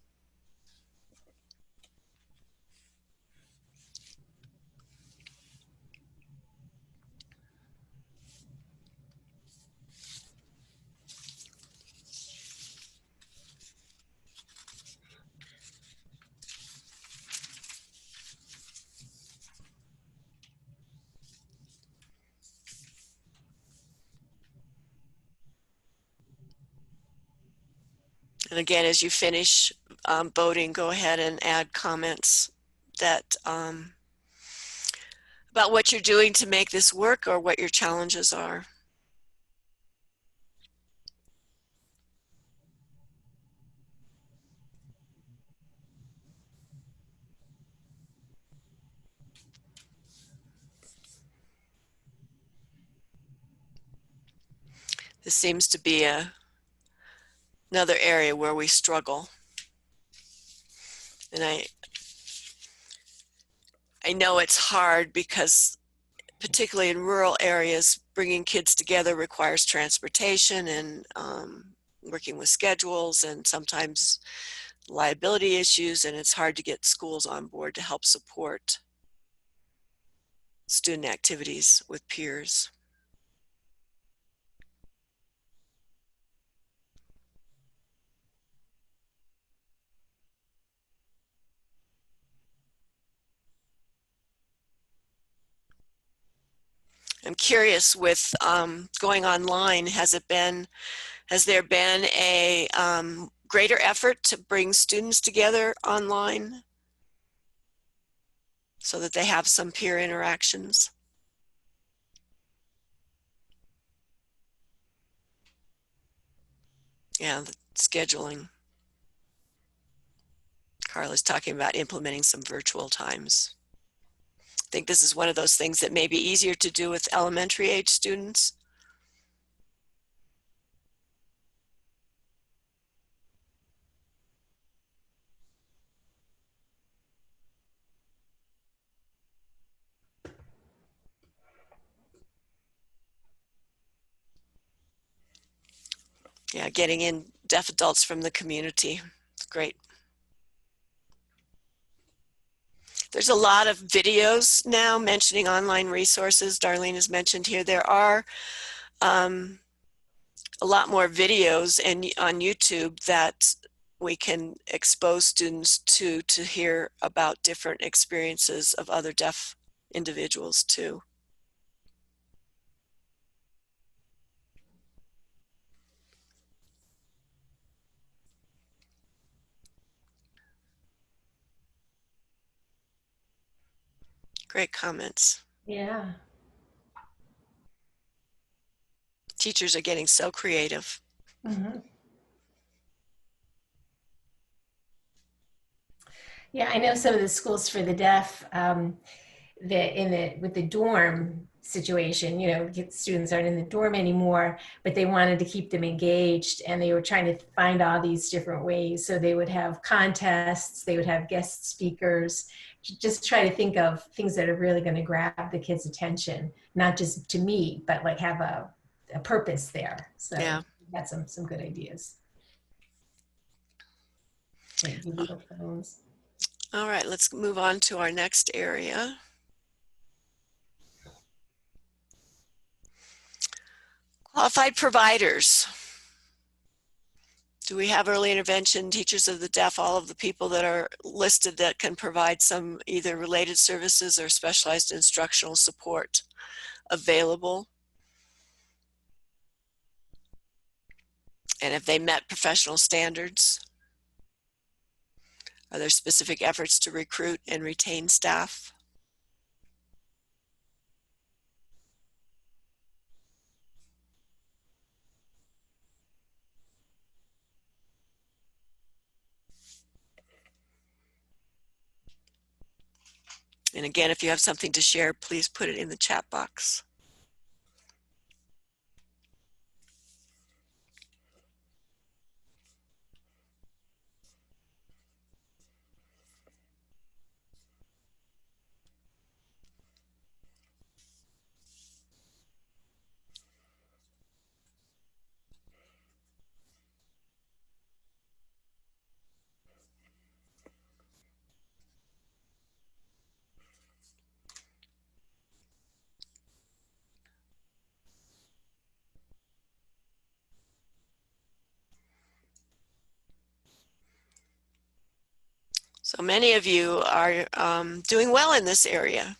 And again, as you finish voting, go ahead and add comments that about what you're doing to make this work or what your challenges are. This seems to be another area where we struggle. And I know it's hard because particularly in rural areas, bringing kids together requires transportation and working with schedules and sometimes liability issues, and it's hard to get schools on board to help support student activities with peers. I'm curious with going online, has there been a greater effort to bring students together online so that they have some peer interactions? Yeah, the scheduling. Carla's talking about implementing some virtual times. I think this is one of those things that may be easier to do with elementary age students. Yeah, getting in deaf adults from the community. It's great. There's a lot of videos now mentioning online resources. Darlene has mentioned here. There are a lot more videos on YouTube that we can expose students to hear about different experiences of other deaf individuals too. Great comments. Yeah. Teachers are getting so creative. Mm-hmm. Yeah, I know some of the schools for the deaf, with the dorm situation, you know, students aren't in the dorm anymore, but they wanted to keep them engaged, and they were trying to find all these different ways. So they would have contests, they would have guest speakers, just try to think of things that are really going to grab the kids' attention, not just to meet, but like have a purpose there. So Yeah. that's some good ideas. Like video phones. All right, let's move on to our next area. Qualified providers. Do we have early intervention, teachers of the deaf, all of the people that are listed that can provide some either related services or specialized instructional support available? And have they met professional standards? Are there specific efforts to recruit and retain staff? And again, if you have something to share, please put it in the chat box. So many of you are doing well in this area.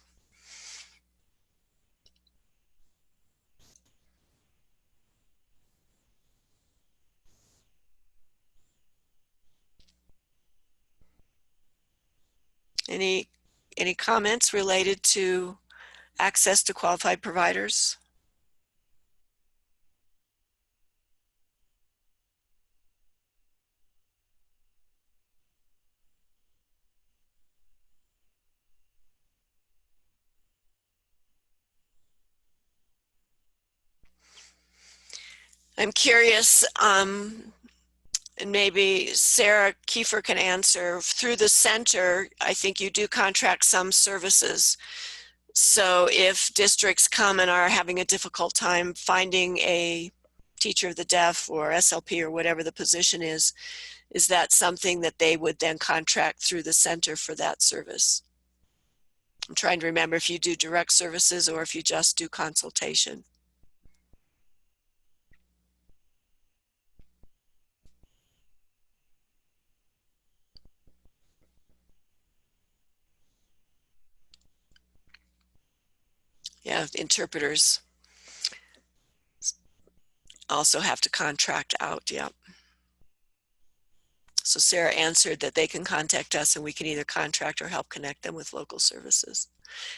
Any comments related to access to qualified providers? I'm curious, and maybe Sarah Kiefer can answer, through the center, I think you do contract some services. So if districts come and are having a difficult time finding a teacher of the deaf or SLP or whatever the position is that something that they would then contract through the center for that service? I'm trying to remember if you do direct services or if you just do consultation. Yeah, interpreters also have to contract out, yeah. So Sarah answered that they can contact us and we can either contract or help connect them with local services.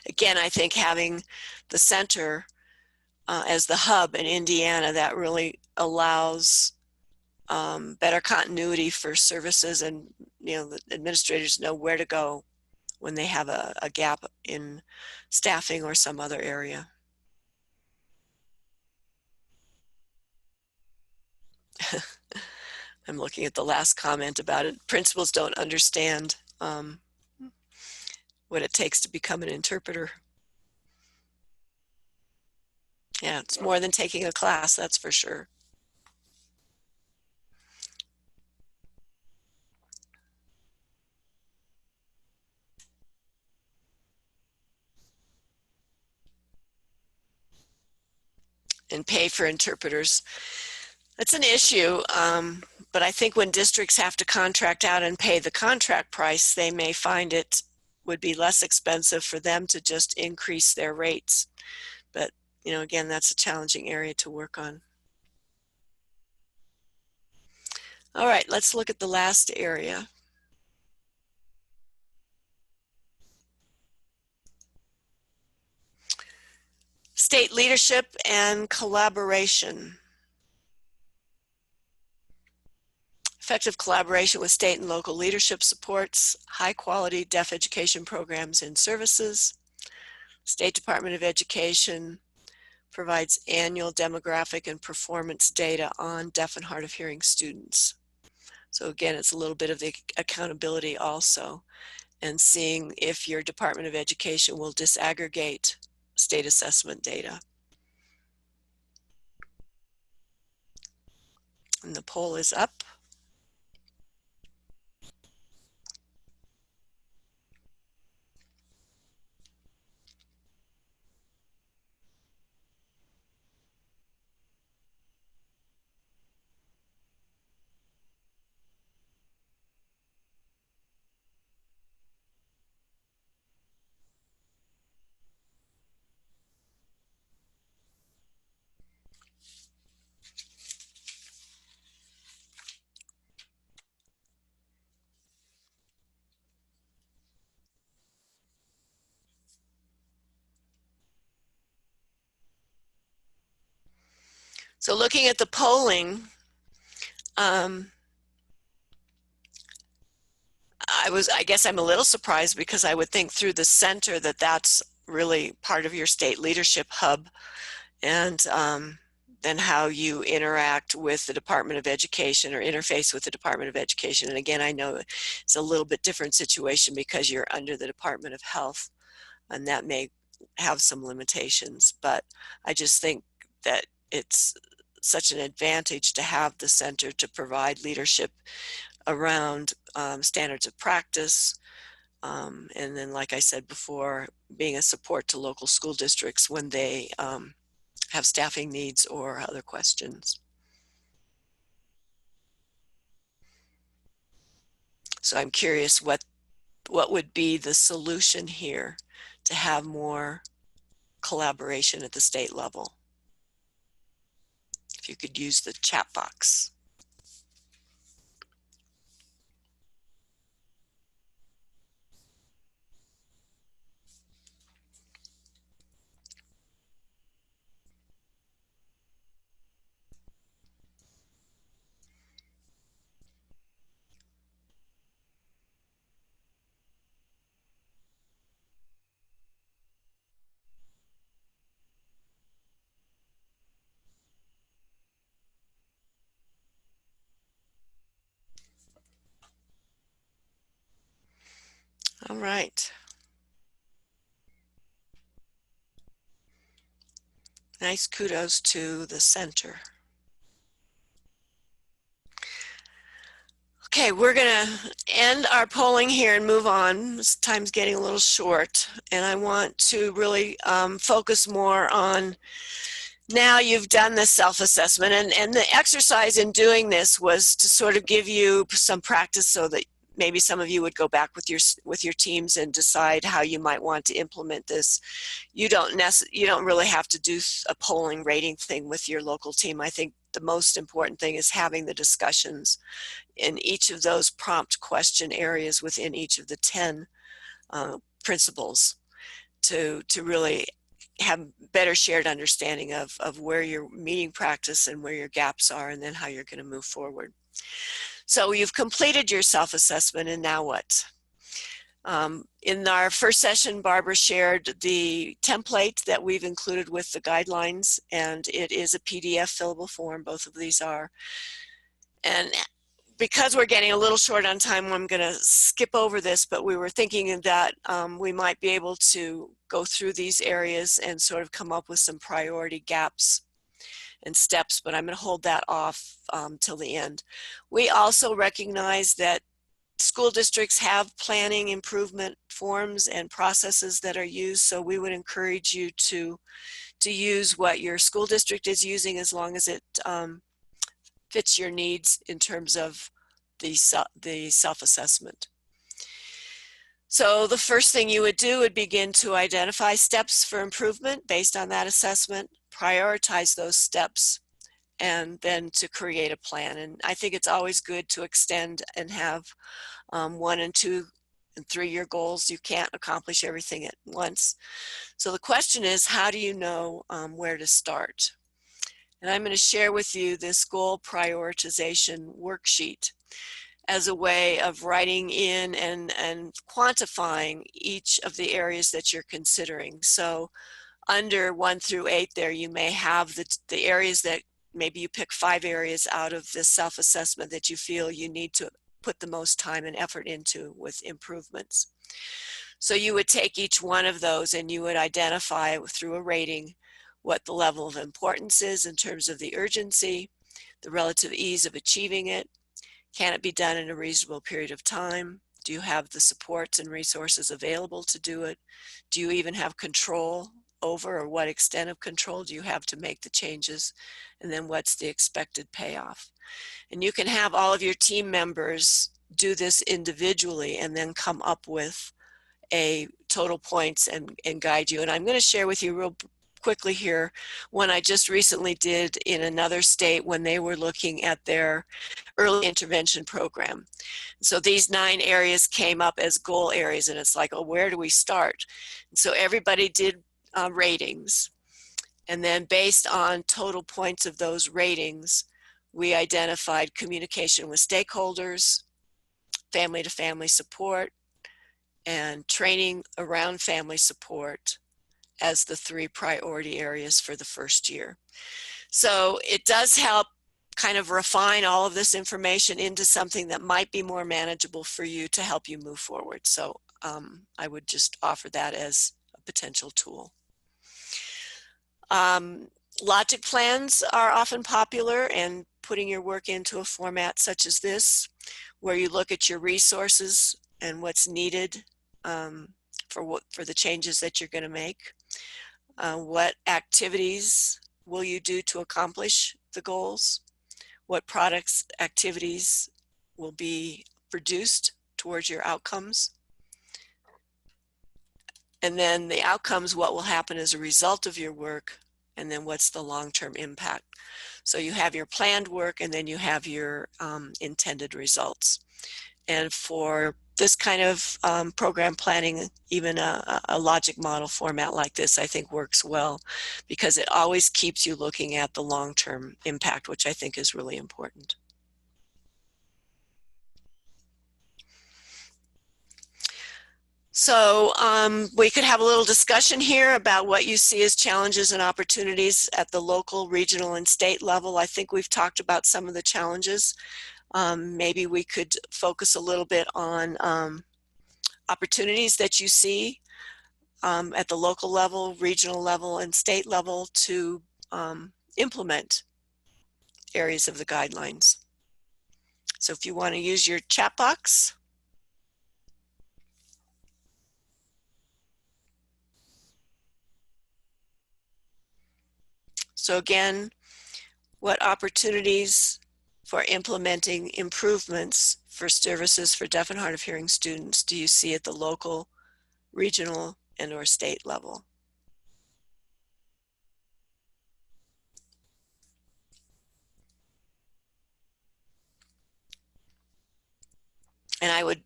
Again, I think having the center as the hub in Indiana, that really allows better continuity for services, and the administrators know where to go when they have a gap in staffing or some other area. I'm looking at the last comment about it. Principals don't understand what it takes to become an interpreter. Yeah, it's more than taking a class, that's for sure. And pay for interpreters. That's an issue, but I think when districts have to contract out and pay the contract price, they may find it would be less expensive for them to just increase their rates. But, again, that's a challenging area to work on. All right, let's look at the last area. State leadership and collaboration. Effective collaboration with state and local leadership supports high quality deaf education programs and services. State Department of Education provides annual demographic and performance data on deaf and hard of hearing students. So again, it's a little bit of the accountability also, and seeing if your Department of Education will disaggregate state assessment data. And the poll is up. So looking at the polling, I guess I'm a little surprised, because I would think through the center that that's really part of your state leadership hub, and then how you interact with the Department of Education or interface with the Department of Education. And again, I know it's a little bit different situation because you're under the Department of Health, and that may have some limitations, but I just think that it's such an advantage to have the center to provide leadership around standards of practice, and then, like I said before, being a support to local school districts when they have staffing needs or other questions. So I'm curious what would be the solution here to have more collaboration at the state level. If you could use the chat box. All right. Nice kudos to the center. Okay, we're going to end our polling here and move on. This time's getting a little short, and I want to really focus more on, now you've done this self-assessment, and the exercise in doing this was to sort of give you some practice so that maybe some of you would go back with your teams and decide how you might want to implement this. You don't really have to do a polling rating thing with your local team. I think the most important thing is having the discussions in each of those prompt question areas within each of the 10 principles to really have better shared understanding of where your meeting practice and where your gaps are, and then how you're going to move forward. So you've completed your self-assessment, and now what? In our first session, Barbara shared the template that we've included with the guidelines, and it is a PDF fillable form. Both of these are. And because we're getting a little short on time, I'm going to skip over this, but we were thinking that we might be able to go through these areas and sort of come up with some priority gaps and steps, but I'm going to hold that off till the end. We also recognize that school districts have planning improvement forms and processes that are used, so we would encourage you to use what your school district is using, as long as it fits your needs in terms of the self-assessment. So the first thing you would do would begin to identify steps for improvement based on that assessment, prioritize those steps, and then to create a plan. And I think it's always good to extend and have 1 and 2 and 3-year goals. You can't accomplish everything at once. So the question is, how do you know where to start? And I'm going to share with you this goal prioritization worksheet as a way of writing in and quantifying each of the areas that you're considering. So under 1 through 8 there, you may have the areas that maybe you pick 5 areas out of this self-assessment that you feel you need to put the most time and effort into with improvements. So you would take each one of those and you would identify through a rating what the level of importance is in terms of the urgency, the relative ease of achieving it. Can it be done in a reasonable period of time? Do you have the supports and resources available to do it? Do you even have control over, or what extent of control do you have to make the changes? And then what's the expected payoff? And you can have all of your team members do this individually and then come up with a total points and guide you. And I'm going to share with you real quickly here one I just recently did in another state when they were looking at their early intervention program. So these 9 areas came up as goal areas, and it's like, oh, where do we start? And so everybody did ratings, and then based on total points of those ratings, we identified communication with stakeholders, family-to-family support, and training around family support as the 3 priority areas for the first year. So it does help kind of refine all of this information into something that might be more manageable for you to help you move forward. So I would just offer that as a potential tool. Logic plans are often popular, and putting your work into a format such as this, where you look at your resources and what's needed for the changes that you're going to make. What activities will you do to accomplish the goals? What products, activities will be produced towards your outcomes? And then the outcomes, what will happen as a result of your work, and then what's the long-term impact? So you have your planned work, and then you have your intended results. And for this kind of program planning, even a logic model format like this, I think works well, because it always keeps you looking at the long-term impact, which I think is really important. So we could have a little discussion here about what you see as challenges and opportunities at the local, regional, and state level. I think we've talked about some of the challenges. Maybe we could focus a little bit on opportunities that you see at the local level, regional level, and state level to implement areas of the guidelines. So if you want to use your chat box. So again, what opportunities for implementing improvements for services for deaf and hard of hearing students do you see at the local, regional, and or state level? And I would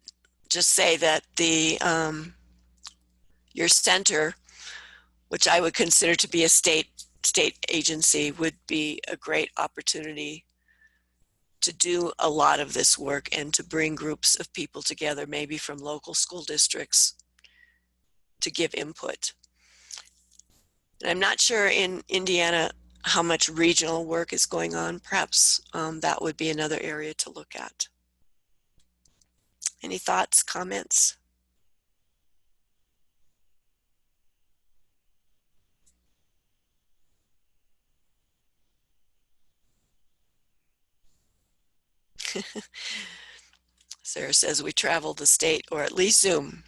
just say that your center, which I would consider to be a state agency, would be a great opportunity to do a lot of this work and to bring groups of people together, maybe from local school districts, to give input. And I'm not sure in Indiana how much regional work is going on. Perhaps that would be another area to look at. Any thoughts, comments? Sarah says we travel the state or at least Zoom.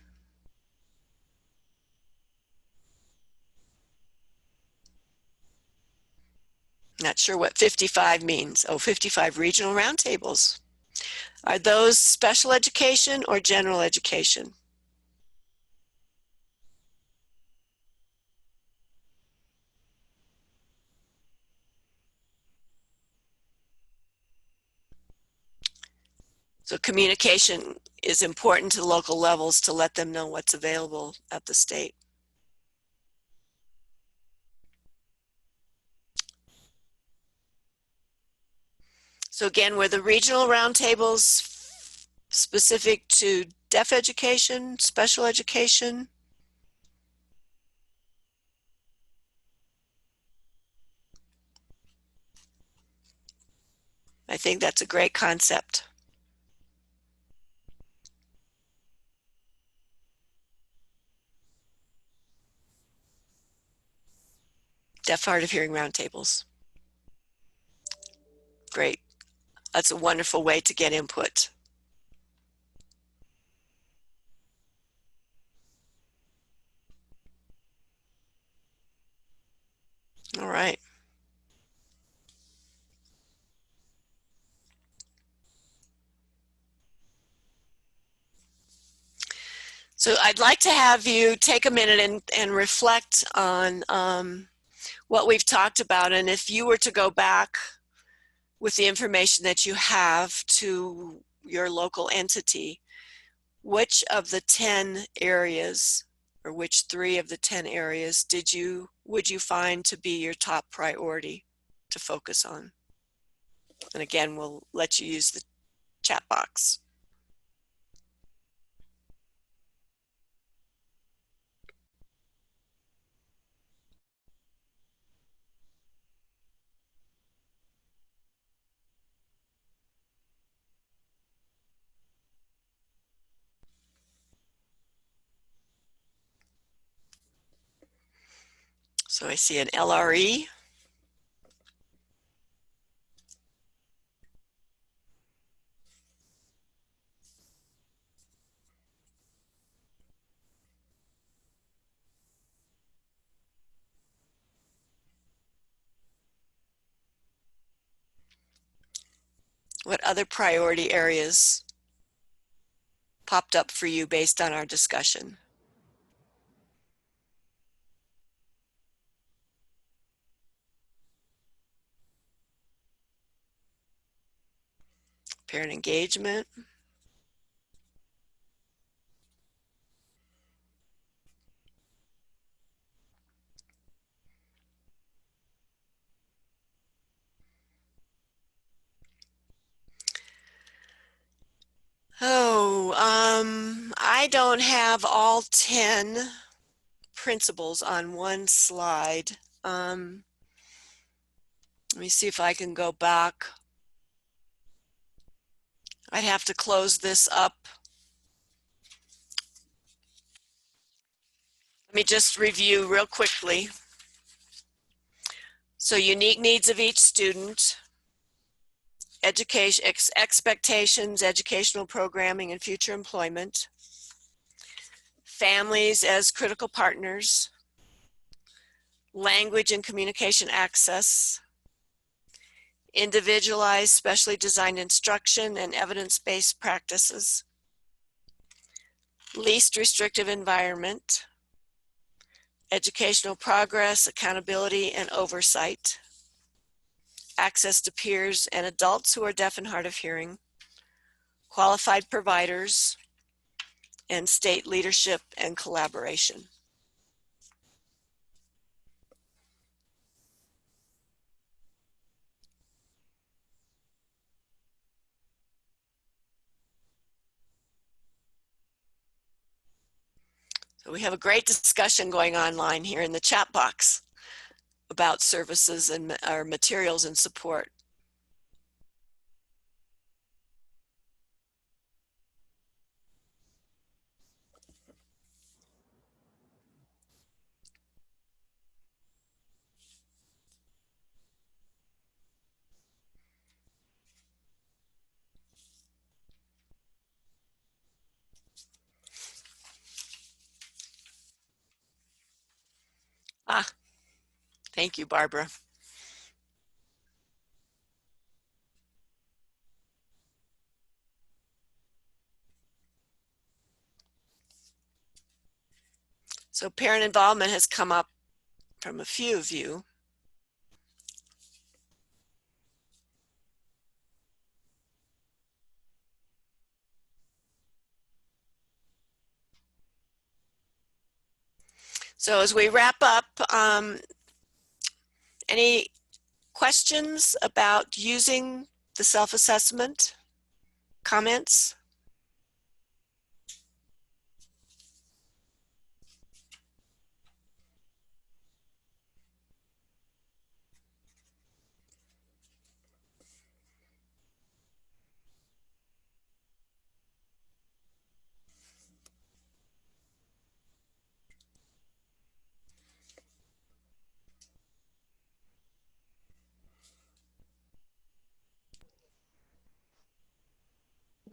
Not sure what 55 means. Oh, 55 regional roundtables. Are those special education or general education? So communication is important to local levels to let them know what's available at the state. So again, were the regional roundtables specific to deaf education, special education? I think that's a great concept. Deaf, hard of hearing roundtables. Great. That's a wonderful way to get input. All right. So I'd like to have you take a minute and reflect on what we've talked about. And if you were to go back with the information that you have to your local entity, which of the 10 areas, or which 3 of the 10 areas would you find to be your top priority to focus on? And again, we'll let you use the chat box. So I see an LRE. What other priority areas popped up for you based on our discussion? Parent engagement. Oh, I don't have all 10 principles on one slide. Let me see if I can go back. I'd have to close this up. Let me just review real quickly. So unique needs of each student, education, expectations, educational programming, and future employment, families as critical partners, language and communication access, individualized, specially designed instruction and evidence-based practices, least restrictive environment, educational progress, accountability, and oversight, access to peers and adults who are deaf and hard of hearing, qualified providers, and state leadership and collaboration. So we have a great discussion going online here in the chat box about services and our materials and support. Thank you, Barbara. So parent involvement has come up from a few of you. So as we wrap up, any questions about using the self-assessment? Comments?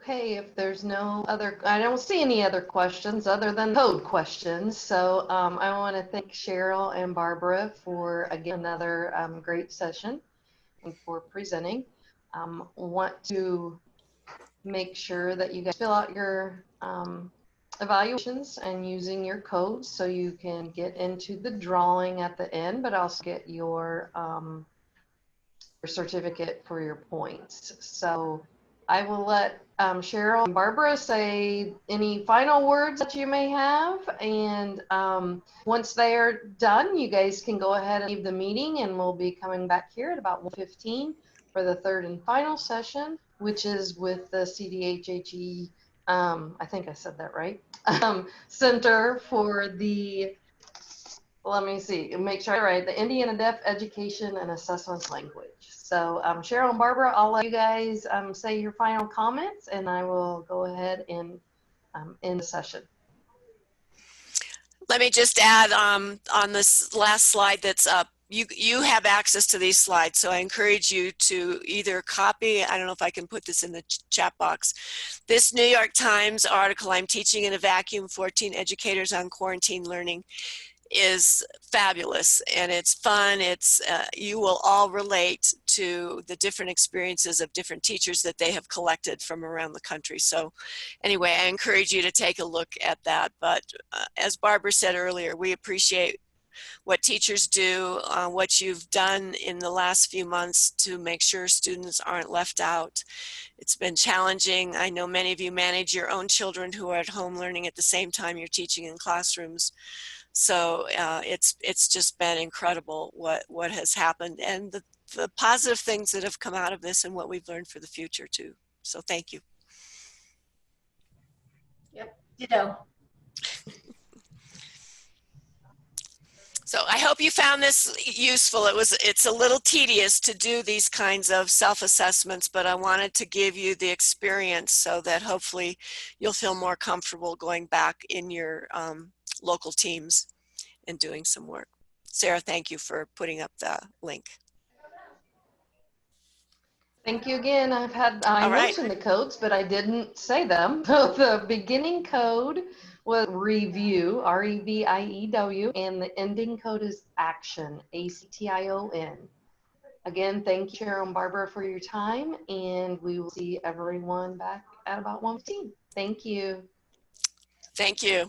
Okay, if there's no other, I don't see any other questions other than code questions. So I want to thank Cheryl and Barbara for, again, another great session and for presenting. Want to make sure that you guys fill out your evaluations and using your codes so you can get into the drawing at the end, but also get your certificate for your points. So I will let Cheryl and Barbara say any final words that you may have. And once they are done, you guys can go ahead and leave the meeting, and we'll be coming back here at about 1:15 for the third and final session, which is with the CDHHE, I think I said that right, Center for the, let me see, make sure I right, the Indiana Deaf Education and Assessment Language. So Cheryl and Barbara, I'll let you guys say your final comments, and I will go ahead and end the session. Let me just add on this last slide that's up, you have access to these slides, so I encourage you to either copy, I don't know if I can put this in the chat box, this New York Times article, I'm Teaching in a Vacuum, 14 Educators on Quarantine Learning, is fabulous and it's fun. It's you will all relate to the different experiences of different teachers that they have collected from around the country. So anyway, I encourage you to take a look at that. But as Barbara said earlier, we appreciate what teachers do, what you've done in the last few months to make sure students aren't left out. It's been challenging. I know many of you manage your own children who are at home learning at the same time you're teaching in classrooms. So it's just been incredible what has happened and the positive things that have come out of this and what we've learned for the future too. So thank you. Yep, ditto. So I hope you found this useful. It's a little tedious to do these kinds of self-assessments, but I wanted to give you the experience so that hopefully you'll feel more comfortable going back in your local teams and doing some work. Sarah, thank you for putting up the link. Thank you again. I All right. mentioned the codes, but I didn't say them. So the beginning code was review, REVIEW, and the ending code is action, ACTION. Again, thank you, Cheryl and Barbara, for your time, and we will see everyone back at about 1:15. Thank you. Thank you.